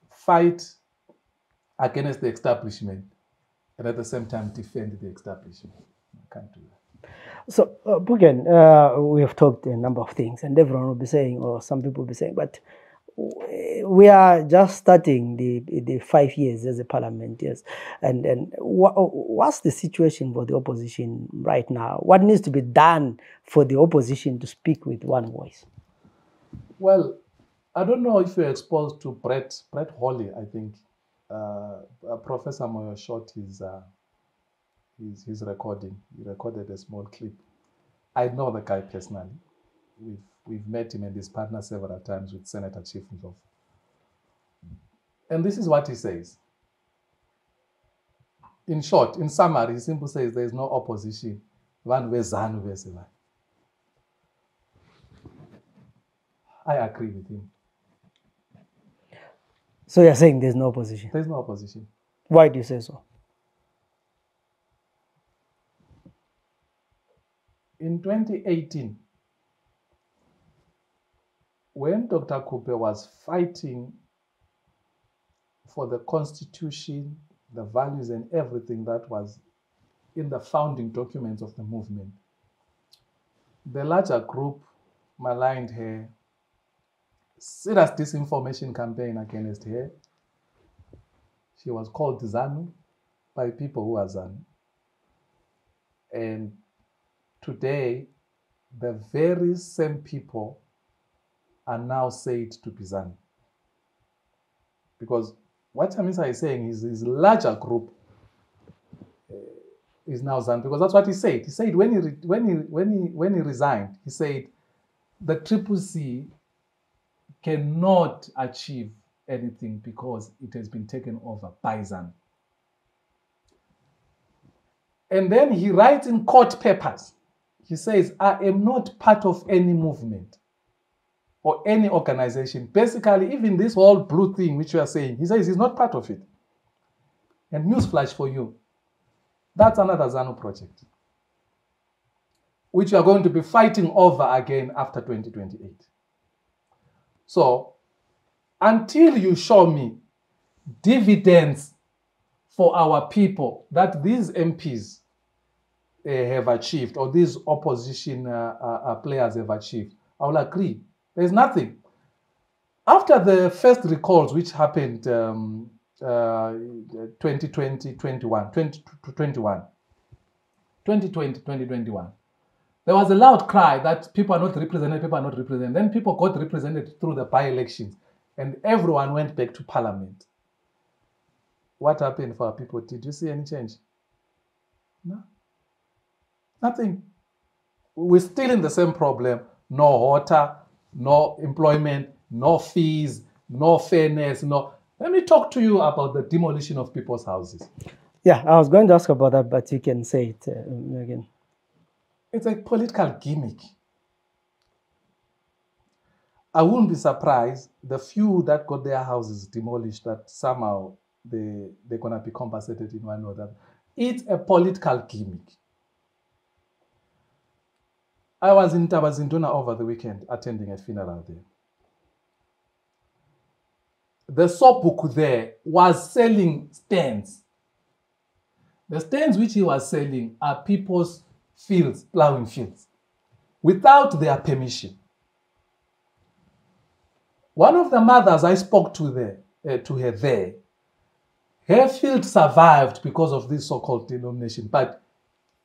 B: Fight against the establishment and at the same time defend the establishment. I can't do that.
A: So, Phugeni, we have talked a number of things, and everyone will be saying, or some people will be saying, but we are just starting the 5 years as a parliament, yes. And what's the situation for the opposition right now? What needs to be done for the opposition to speak with one voice?
B: Well, I don't know if you're exposed to Brett Hawley, I think. Professor Moyo shot his recording. He recorded a small clip. I know the guy personally. We've met him and his partner several times with Senator Khaliphani. And this is what he says. In short, in summary, he simply says there is no opposition. One way ZANU versus one. I agree with him.
A: So you're saying there's no opposition?
B: There's no opposition.
A: Why do you say so?
B: In 2018, when Dr. Kupe was fighting for the constitution, the values and everything that was in the founding documents of the movement, the larger group maligned her, serious disinformation campaign against her. She was called ZANU by people who are ZANU. And today, the very same people are now said to be ZANU. Because what Chamisa is saying is his larger group is now ZANU, because that's what he said. He said when he resigned, he said the CCC cannot achieve anything because it has been taken over by ZANU. And then he writes in court papers, he says, I am not part of any movement or any organization. Basically, even this whole blue thing which you are saying, he says he's not part of it. And newsflash for you, that's another ZANU project. which we are going to be fighting over again after 2028. So until you show me dividends for our people that these MPs have achieved, or these opposition players have achieved, I will agree. There's nothing. After the first recalls, which happened 2020, 2021, there was a loud cry that people are not represented, people are not represented. Then people got represented through the by-elections, and everyone went back to parliament. What happened for our people? Did you see any change? No. Nothing. We're still in the same problem. No water, no employment, no fees, no fairness, no. Let me talk to you about the demolition of people's houses.
A: Yeah, I was going to ask about that, but you can say it again.
B: It's a political gimmick. I wouldn't be surprised the few that got their houses demolished that somehow they're going to be compensated in one or the other. It's a political gimmick. I was in Tabazinduna over the weekend attending a funeral there. The sawbook there was selling stands. The stands which he was selling are people's fields, plowing fields, without their permission. One of the mothers I spoke to her there, her field survived because of this so-called denomination, but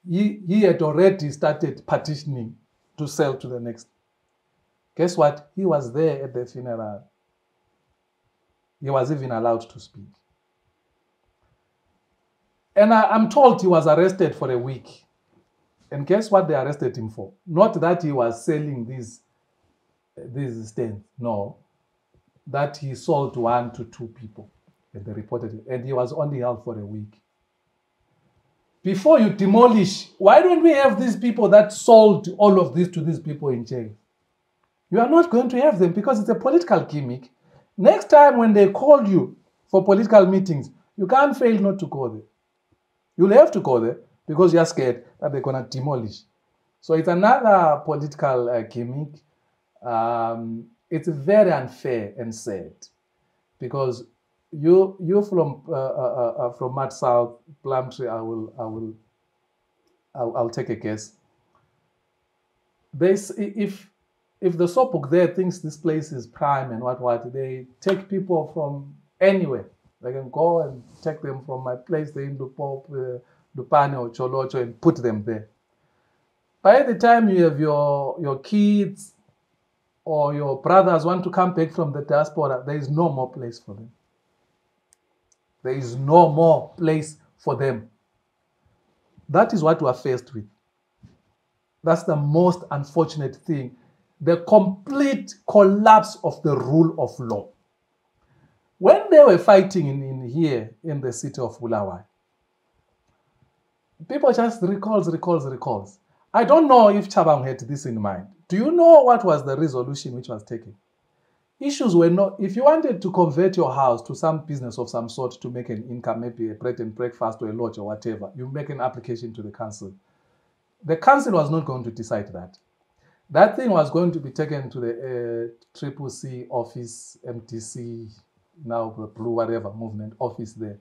B: he had already started petitioning to sell to the next. Guess what? He was there at the funeral. He was even allowed to speak. And I'm told he was arrested for a week. And guess what they arrested him for? Not that he was selling these stands. No. That he sold 1 to 2 people. And they reported it. And he was only held for a week. Before you demolish, why don't we have these people that sold all of this to these people in jail? You are not going to have them because it's a political gimmick. Next time when they call you for political meetings, you can't fail not to go there. You'll have to go there because you're scared that they're going to demolish. So it's another political gimmick. It's very unfair and sad because you from Mad South, Plumtree, I'll take a guess. If the sawbook there thinks this place is prime and what, they take people from anywhere. They can go and take them from my place there in Lupane or Cholocho and put them there. By the time you have your kids or your brothers want to come back from the diaspora, there is no more place for them. There is no more place for them. That is what we are faced with. That's the most unfortunate thing. The complete collapse of the rule of law. When they were fighting in here in the city of Bulawayo, people just recalls. I don't know if Chabang had this in mind. Do you know what was the resolution which was taken? Issues were not, if you wanted to convert your house to some business of some sort to make an income, maybe a bread and breakfast or a lodge or whatever, you make an application to the council. The council was not going to decide that. That thing was going to be taken to the CCC office, MTC, now the Blue whatever movement office there.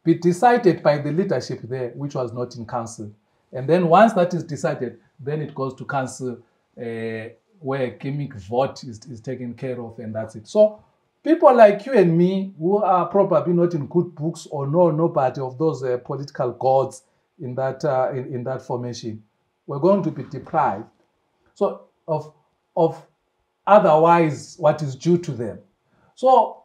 B: Be decided by the leadership there, which was not in council. And then once that is decided, then it goes to council where a gimmick vote is taken care of, and that's it. So people like you and me, who are probably not in good books or know nobody of those political gods in that formation, we're going to be deprived of otherwise what is due to them. So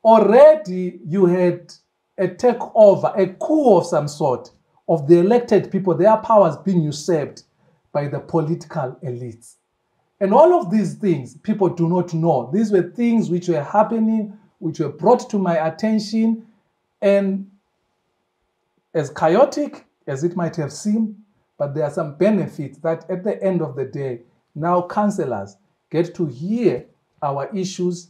B: already you had a takeover, a coup of some sort of the elected people, their powers being usurped by the political elites. And all of these things, people do not know. These were things which were happening, which were brought to my attention, and as chaotic as it might have seemed, but there are some benefits that at the end of the day, now councillors get to hear our issues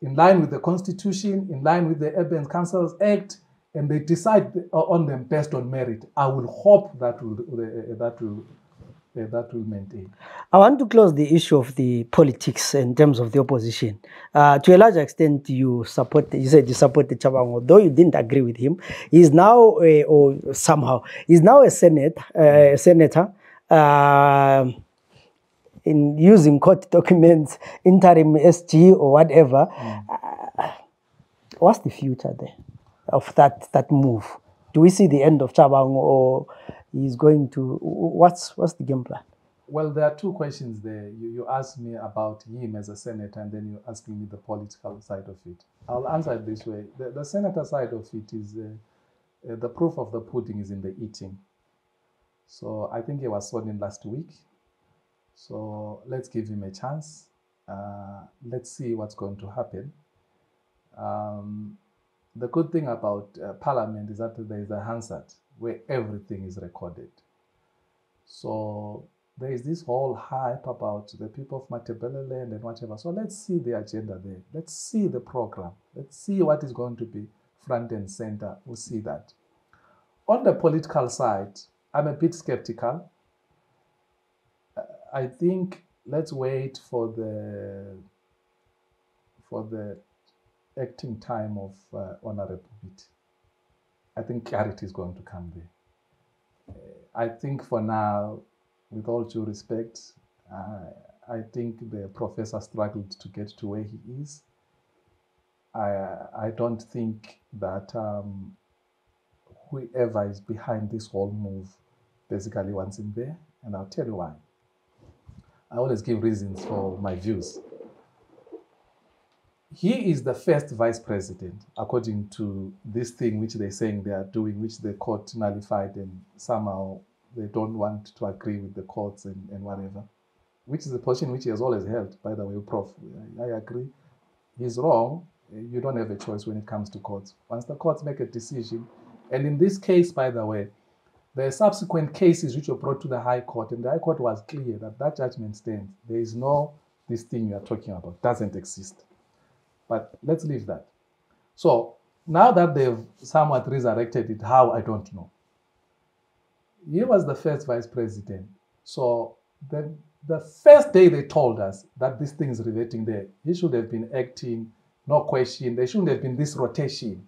B: in line with the Constitution, in line with the Urban Councils Act, and they decide on them based on merit. I will hope that will that will maintain.
A: I want to close the issue of the politics in terms of the opposition. To a large extent, you said you support the Chabango, though you didn't agree with him. He's now, or somehow, he's now a senator. In using court documents, interim SG or whatever. What's the future there of that move? Do we see the end of Chabang, or he's going to, what's the game plan?
B: Well, there are two questions there. You asked me about him as a senator, and then you're asking me the political side of it. I'll answer it this way. The senator side of it is the proof of the pudding is in the eating. So I think he was sworn in last week. So let's give him a chance. Let's see what's going to happen. The good thing about Parliament is that there is a Hansard where everything is recorded. So there is this whole hype about the people of Ndebele land and whatever. So let's see the agenda there. Let's see the program. Let's see what is going to be front and center. We'll see that. On the political side, I'm a bit skeptical. I think let's wait for the acting time of Honorable Pitt. I think clarity is going to come there. I think for now, with all due respect, I think the professor struggled to get to where he is. I don't think that whoever is behind this whole move basically wants him there, and I'll tell you why. I always give reasons for my views. He is the first vice president, according to this thing which they're saying they are doing, which the court nullified, and somehow they don't want to agree with the courts and whatever, which is a position which he has always held, by the way, Prof. I agree. He's wrong. You don't have a choice when it comes to courts. Once the courts make a decision, and in this case, by the way, there are subsequent cases which were brought to the High Court, and the High Court was clear that that judgment stands. There is no, this thing you are talking about doesn't exist. But let's leave that. So now that they've somewhat resurrected it, how, I don't know. He was the first vice president. So the first day they told us that this thing is reverting there, he should have been acting, no question. There shouldn't have been this rotation,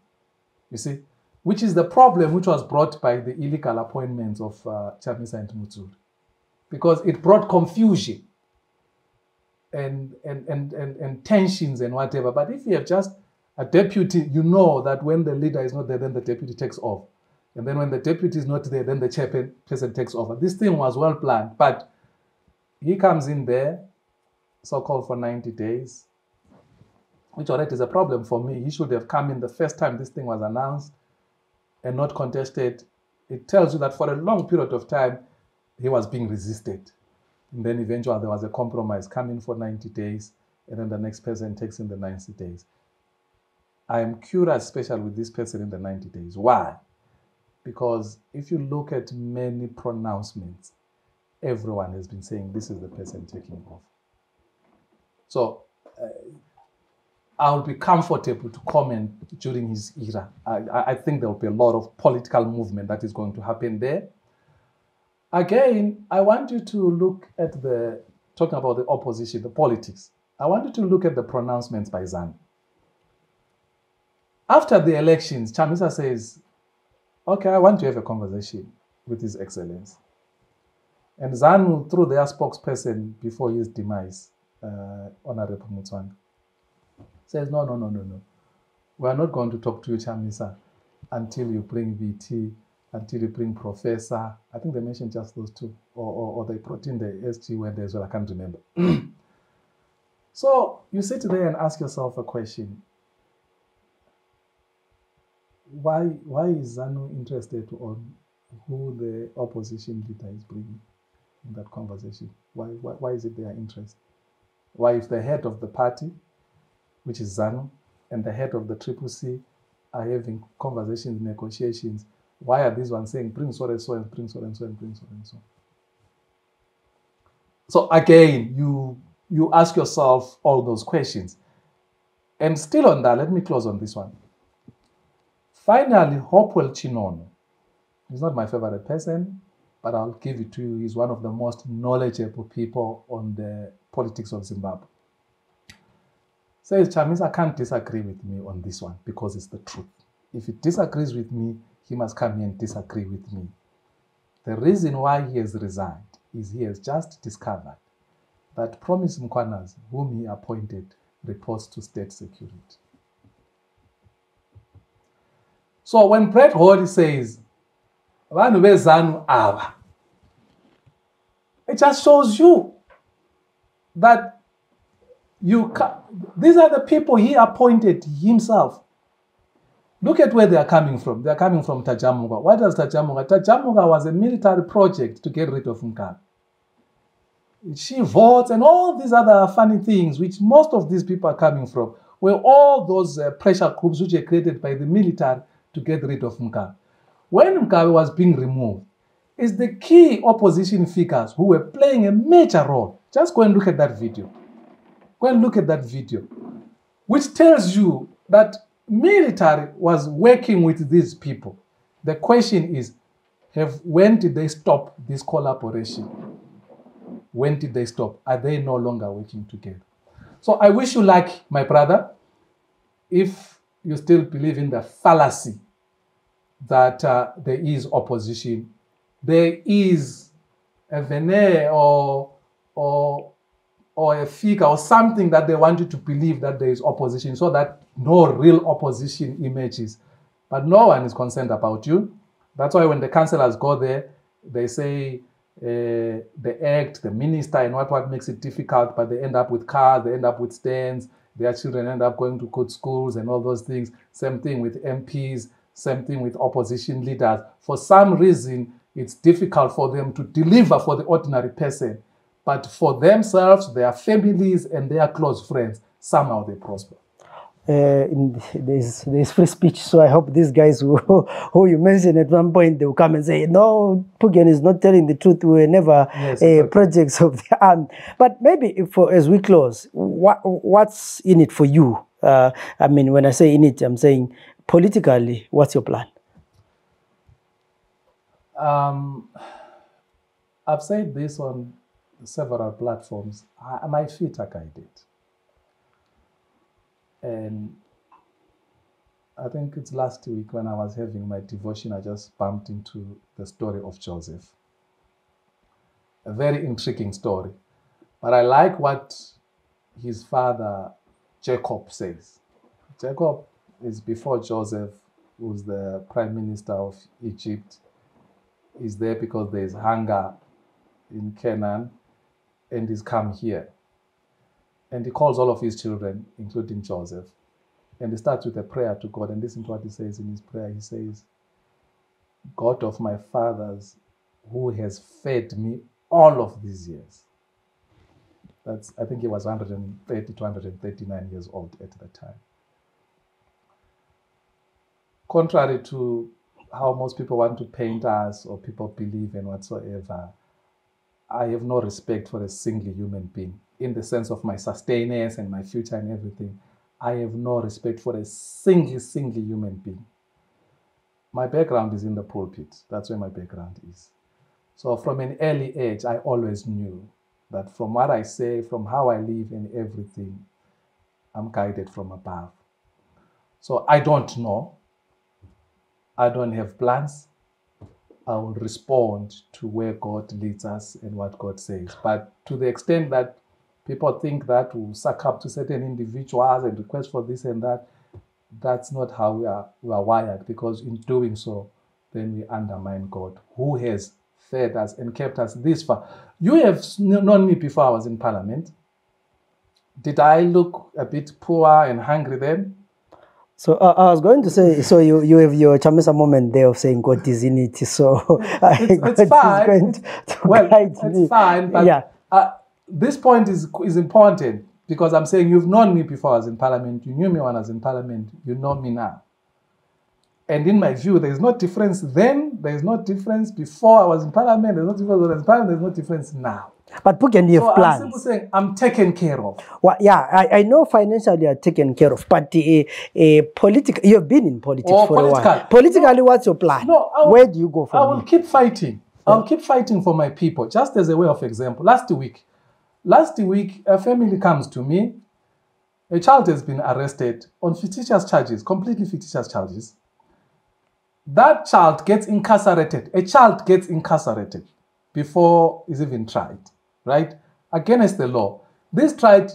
B: you see, which is the problem which was brought by the illegal appointments of Chamisa and Mutsuri, because it brought confusion and tensions and whatever. But if you have just a deputy, you know that when the leader is not there, then the deputy takes off. And then when the deputy is not there, then the chairperson takes over. This thing was well planned, but he comes in there, so-called for 90 days, which already is a problem for me. He should have come in the first time this thing was announced and not contested. It tells you that for a long period of time, he was being resisted. And then eventually there was a compromise, come in for 90 days, and then the next person takes in the 90 days. I am curious, especially with this person in the 90 days. Why? Because if you look at many pronouncements, everyone has been saying this is the person taking off. So I'll be comfortable to comment during his era. I think there will be a lot of political movement that is going to happen there. Again, I want you to look at talking about the opposition, the politics. I want you to look at the pronouncements by ZANU. After the elections, Chamisa says, okay, I want to have a conversation with His Excellency. And ZANU, through their spokesperson before his demise, Honorable Mutswanga, says, no. We are not going to talk to you, Chamisa, until you bring VT, until you bring Professor. I think they mentioned just those two, or they brought in the SG where as well, I can't remember. So you sit there and ask yourself a question. Why is ZANU interested on who the opposition leader is bringing in that conversation? Why is it their interest? Why, if the head of the party, which is ZANU, and the head of the CCC are having conversations, negotiations, why are these ones saying bring so and so and bring so and so and bring so and so? So again, you ask yourself all those questions. And still on that, let me close on this one. Finally, Hopewell Chinono is not my favorite person. but I'll give it to you. He's one of the most knowledgeable people on the politics of Zimbabwe. Says, Chamisa can't disagree with me on this one because it's the truth. If he disagrees with me, he must come here and disagree with me. The reason why he has resigned is he has just discovered that Promise Mkwanas, whom he appointed, reports to state security. So when Brett Hawley says, it just shows you that these are the people he appointed himself. Look at where they are coming from. They are coming from Tajamuga. What is Tajamuga? Tajamuga was a military project to get rid of Mugabe. She votes and all these other funny things, which most of these people are coming from, were all those pressure groups which were created by the military to get rid of Mugabe. When Mugabe was being removed, it's the key opposition figures who were playing a major role. Just go and look at that video. Go and look at that video, which tells you that military was working with these people. The question is, when did they stop this collaboration? When did they stop? Are they no longer working together? So I wish you luck, my brother, if you still believe in the fallacy that there is opposition. There is a veneer or a figure or something that they want you to believe that there is opposition so that no real opposition emerges. But no one is concerned about you. That's why when the councillors go there, they say the act, the minister, and what makes it difficult, but they end up with cars, they end up with stands, their children end up going to good schools and all those things. Same thing with MPs, same thing with opposition leaders. For some reason, it's difficult for them to deliver for the ordinary person. But for themselves, their families, and their close friends, somehow they prosper.
A: There's free speech, so I hope these guys who you mentioned at one point, they will come and say, no, Phugeni is not telling the truth. We were never projects of the arm. But maybe as we close, what's in it for you? I mean, when I say in it, I'm saying politically, what's your plan?
B: I've said this on several platforms. My feet are guided. And I think it's last week when I was having my devotion, I just bumped into the story of Joseph. A very intriguing story. But I like what his father, Jacob, says. Jacob is before Joseph, who's the prime minister of Egypt. He's there because there is hunger in Canaan, and he's come here. And he calls all of his children, including Joseph. And he starts with a prayer to God. And listen to what he says in his prayer. He says, God of my fathers, who has fed me all of these years. I think he was 130 to 139 years old at the time. Contrary to how most people want to paint us or people believe in whatsoever, I have no respect for a single human being. In the sense of my sustenance and my future and everything, I have no respect for a single human being. My background is in the pulpit. That's where my background is. So from an early age, I always knew that from what I say, from how I live and everything, I'm guided from above. So I don't know. I don't have plans. I will respond to where God leads us and what God says. But to the extent that people think that we'll suck up to certain individuals and request for this and that, that's not how we are wired, because in doing so, then we undermine God, who has fed us and kept us this far. You have known me before I was in Parliament. Did I look a bit poor and hungry then?
A: So I was going to say, so you have your Chamisa moment there of saying God is in it. So
B: it's fine. It's fine. But yeah. This point is important because I'm saying you've known me before I was in Parliament. You knew me when I was in Parliament. You know me now. And in my view, there is no difference then. There is no difference before I was in Parliament. There's no difference when I was in Parliament. There's no difference now.
A: But Phugeni, you have plans.
B: I'm simply saying I'm taken care of.
A: Well, yeah, I know financially you are taken care of, but you have been in politics for a while. Politically, what's your plan?
B: No,
A: where do you go from here?
B: I will keep fighting. I'll keep fighting for my people. Just as a way of example, last week, a family comes to me. A child has been arrested on fictitious charges, completely fictitious charges. That child gets incarcerated. A child gets incarcerated before he's even tried, right? Against the law. This child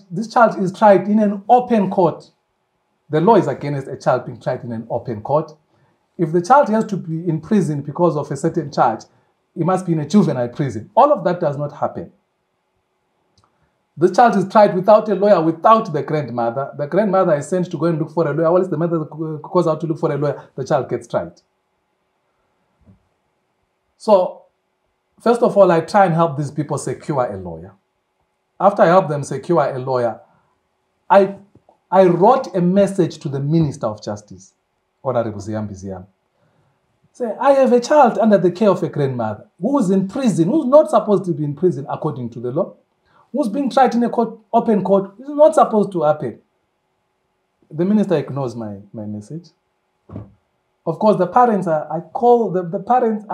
B: is tried in an open court. The law is against a child being tried in an open court. If the child has to be in prison because of a certain charge, he must be in a juvenile prison. All of that does not happen. The child is tried without a lawyer, without the grandmother. The grandmother is sent to go and look for a lawyer. Once the mother goes out to look for a lawyer, the child gets tried. So, first of all, I try and help these people secure a lawyer. After I help them secure a lawyer, I wrote a message to the Minister of Justice, Honorable Ziyambi. Say, I have a child under the care of a grandmother who is in prison, who's not supposed to be in prison according to the law, who's being tried in a open court. This is not supposed to happen. The minister ignores my message. Of course, the parents, I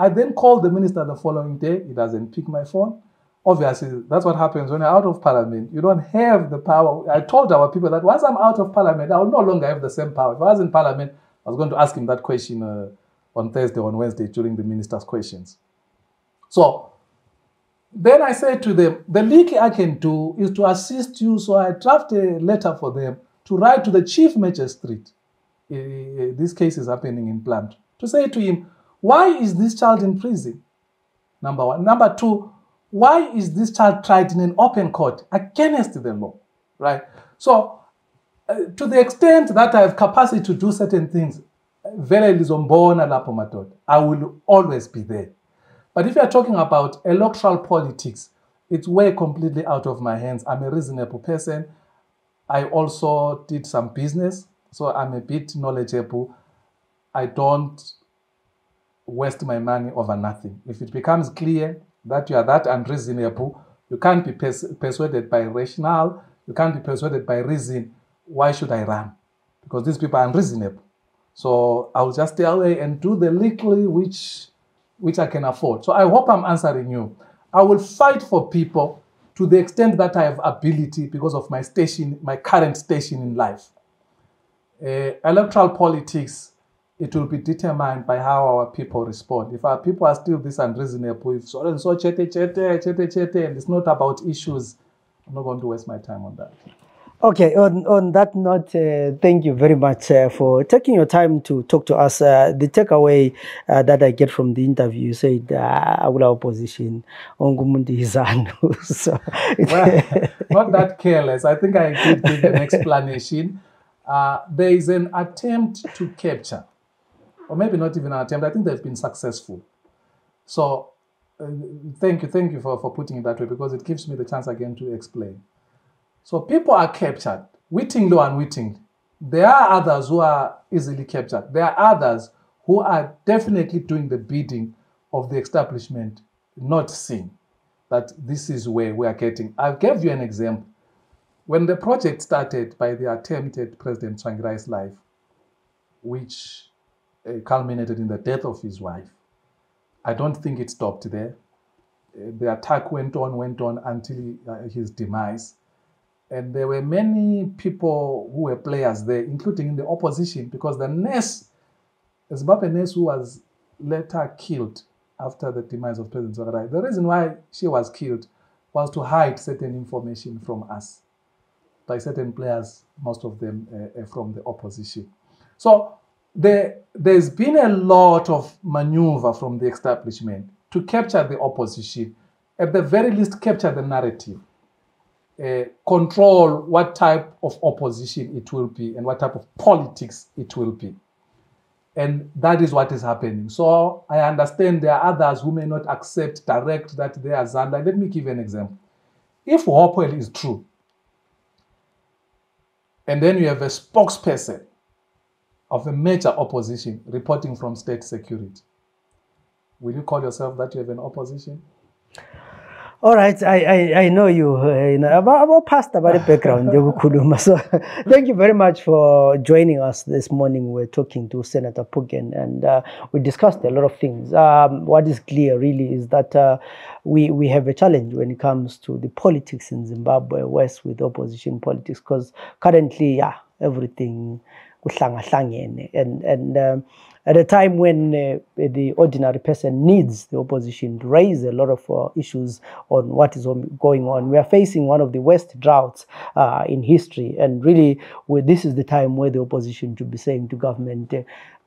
B: then call the minister the following day. He doesn't pick my phone. Obviously, that's what happens when you're out of parliament. You don't have the power. I told our people that once I'm out of parliament, I will no longer have the same power. If I was in parliament, I was going to ask him that question on Thursday, on Wednesday, during the minister's questions. So then I said to them, the least I can do is to assist you. So I draft a letter for them to write to the chief magistrate. This case is happening in Plant. To say to him, why is this child in prison? Number one. Number two, why is this child tried in an open court against the law? Right? So, to the extent that I have capacity to do certain things, I will always be there. But if you're talking about electoral politics, it's way completely out of my hands. I'm a reasonable person. I also did some business, so I'm a bit knowledgeable. I don't waste my money over nothing. If it becomes clear that you are that unreasonable, you can't be persuaded by rationale, you can't be persuaded by reason, why should I run? Because these people are unreasonable. So I'll just stay away and do the legally which I can afford. So I hope I'm answering you. I will fight for people to the extent that I have ability because of my station, my current station in life. Electoral politics, it will be determined by how our people respond. If our people are still this unreasonable, if so and so chete, and it's not about issues, I'm not going to waste my time on that.
A: Okay, on that note, thank you very much for taking your time to talk to us. The takeaway that I get from the interview, you said, Agula opposition, Ongumundi Izanu. So,
B: well, not that careless. I think I did give an explanation. There is an attempt to capture, or maybe not even an attempt. I think they've been successful. So, thank you for putting it that way, because it gives me the chance again to explain. So people are captured, wittingly or unwittingly. There are others who are easily captured. There are others who are definitely doing the bidding of the establishment, not seeing that this is where we are getting. I'll give you an example. When the project started by the attempted President Tsvangirai's life, which culminated in the death of his wife, I don't think it stopped there. The attack went on until his demise. And there were many people who were players there, including in the opposition, because the nurse, a Zimbabwe nurse who was later killed after the demise of President Tsvangirai, the reason why she was killed was to hide certain information from us by certain players, most of them from the opposition. So there's been a lot of maneuver from the establishment to capture the opposition, at the very least capture the narrative. Control what type of opposition it will be and what type of politics it will be. And that is what is happening. So I understand there are others who may not accept direct that they are Zanda. Let me give you an example. If Hopewell is true, and then you have a spokesperson of a major opposition reporting from state security, will you call yourself that you have an opposition?
A: All right, I know you know about past about the background. So thank you very much for joining us this morning. We're talking to Senator Phugeni, and we discussed a lot of things. What is clear really is that we have a challenge when it comes to the politics in Zimbabwe West with opposition politics, because currently, yeah, everything and at a time when the ordinary person needs the opposition to raise a lot of issues on what is going on. We are facing one of the worst droughts in history, and really this is the time where the opposition should be saying to government,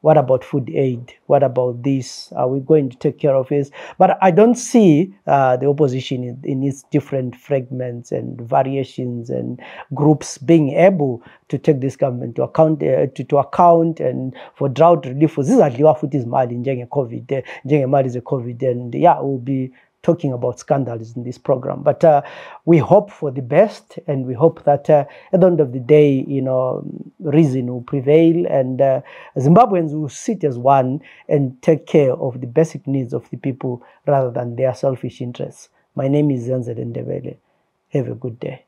A: what about food aid? What about this? Are we going to take care of this? But I don't see the opposition in its different fragments and variations and groups being able to take this government to account and for drought relief. Zizadliwa futhi izimali njenge-COVID, njengemali ze-COVID, and yeah, we'll be talking about scandals in this program. But we hope for the best, and we hope that at the end of the day, you know, reason will prevail, and Zimbabweans will sit as one and take care of the basic needs of the people rather than their selfish interests. My name is Zenzele Ndebele. Have a good day.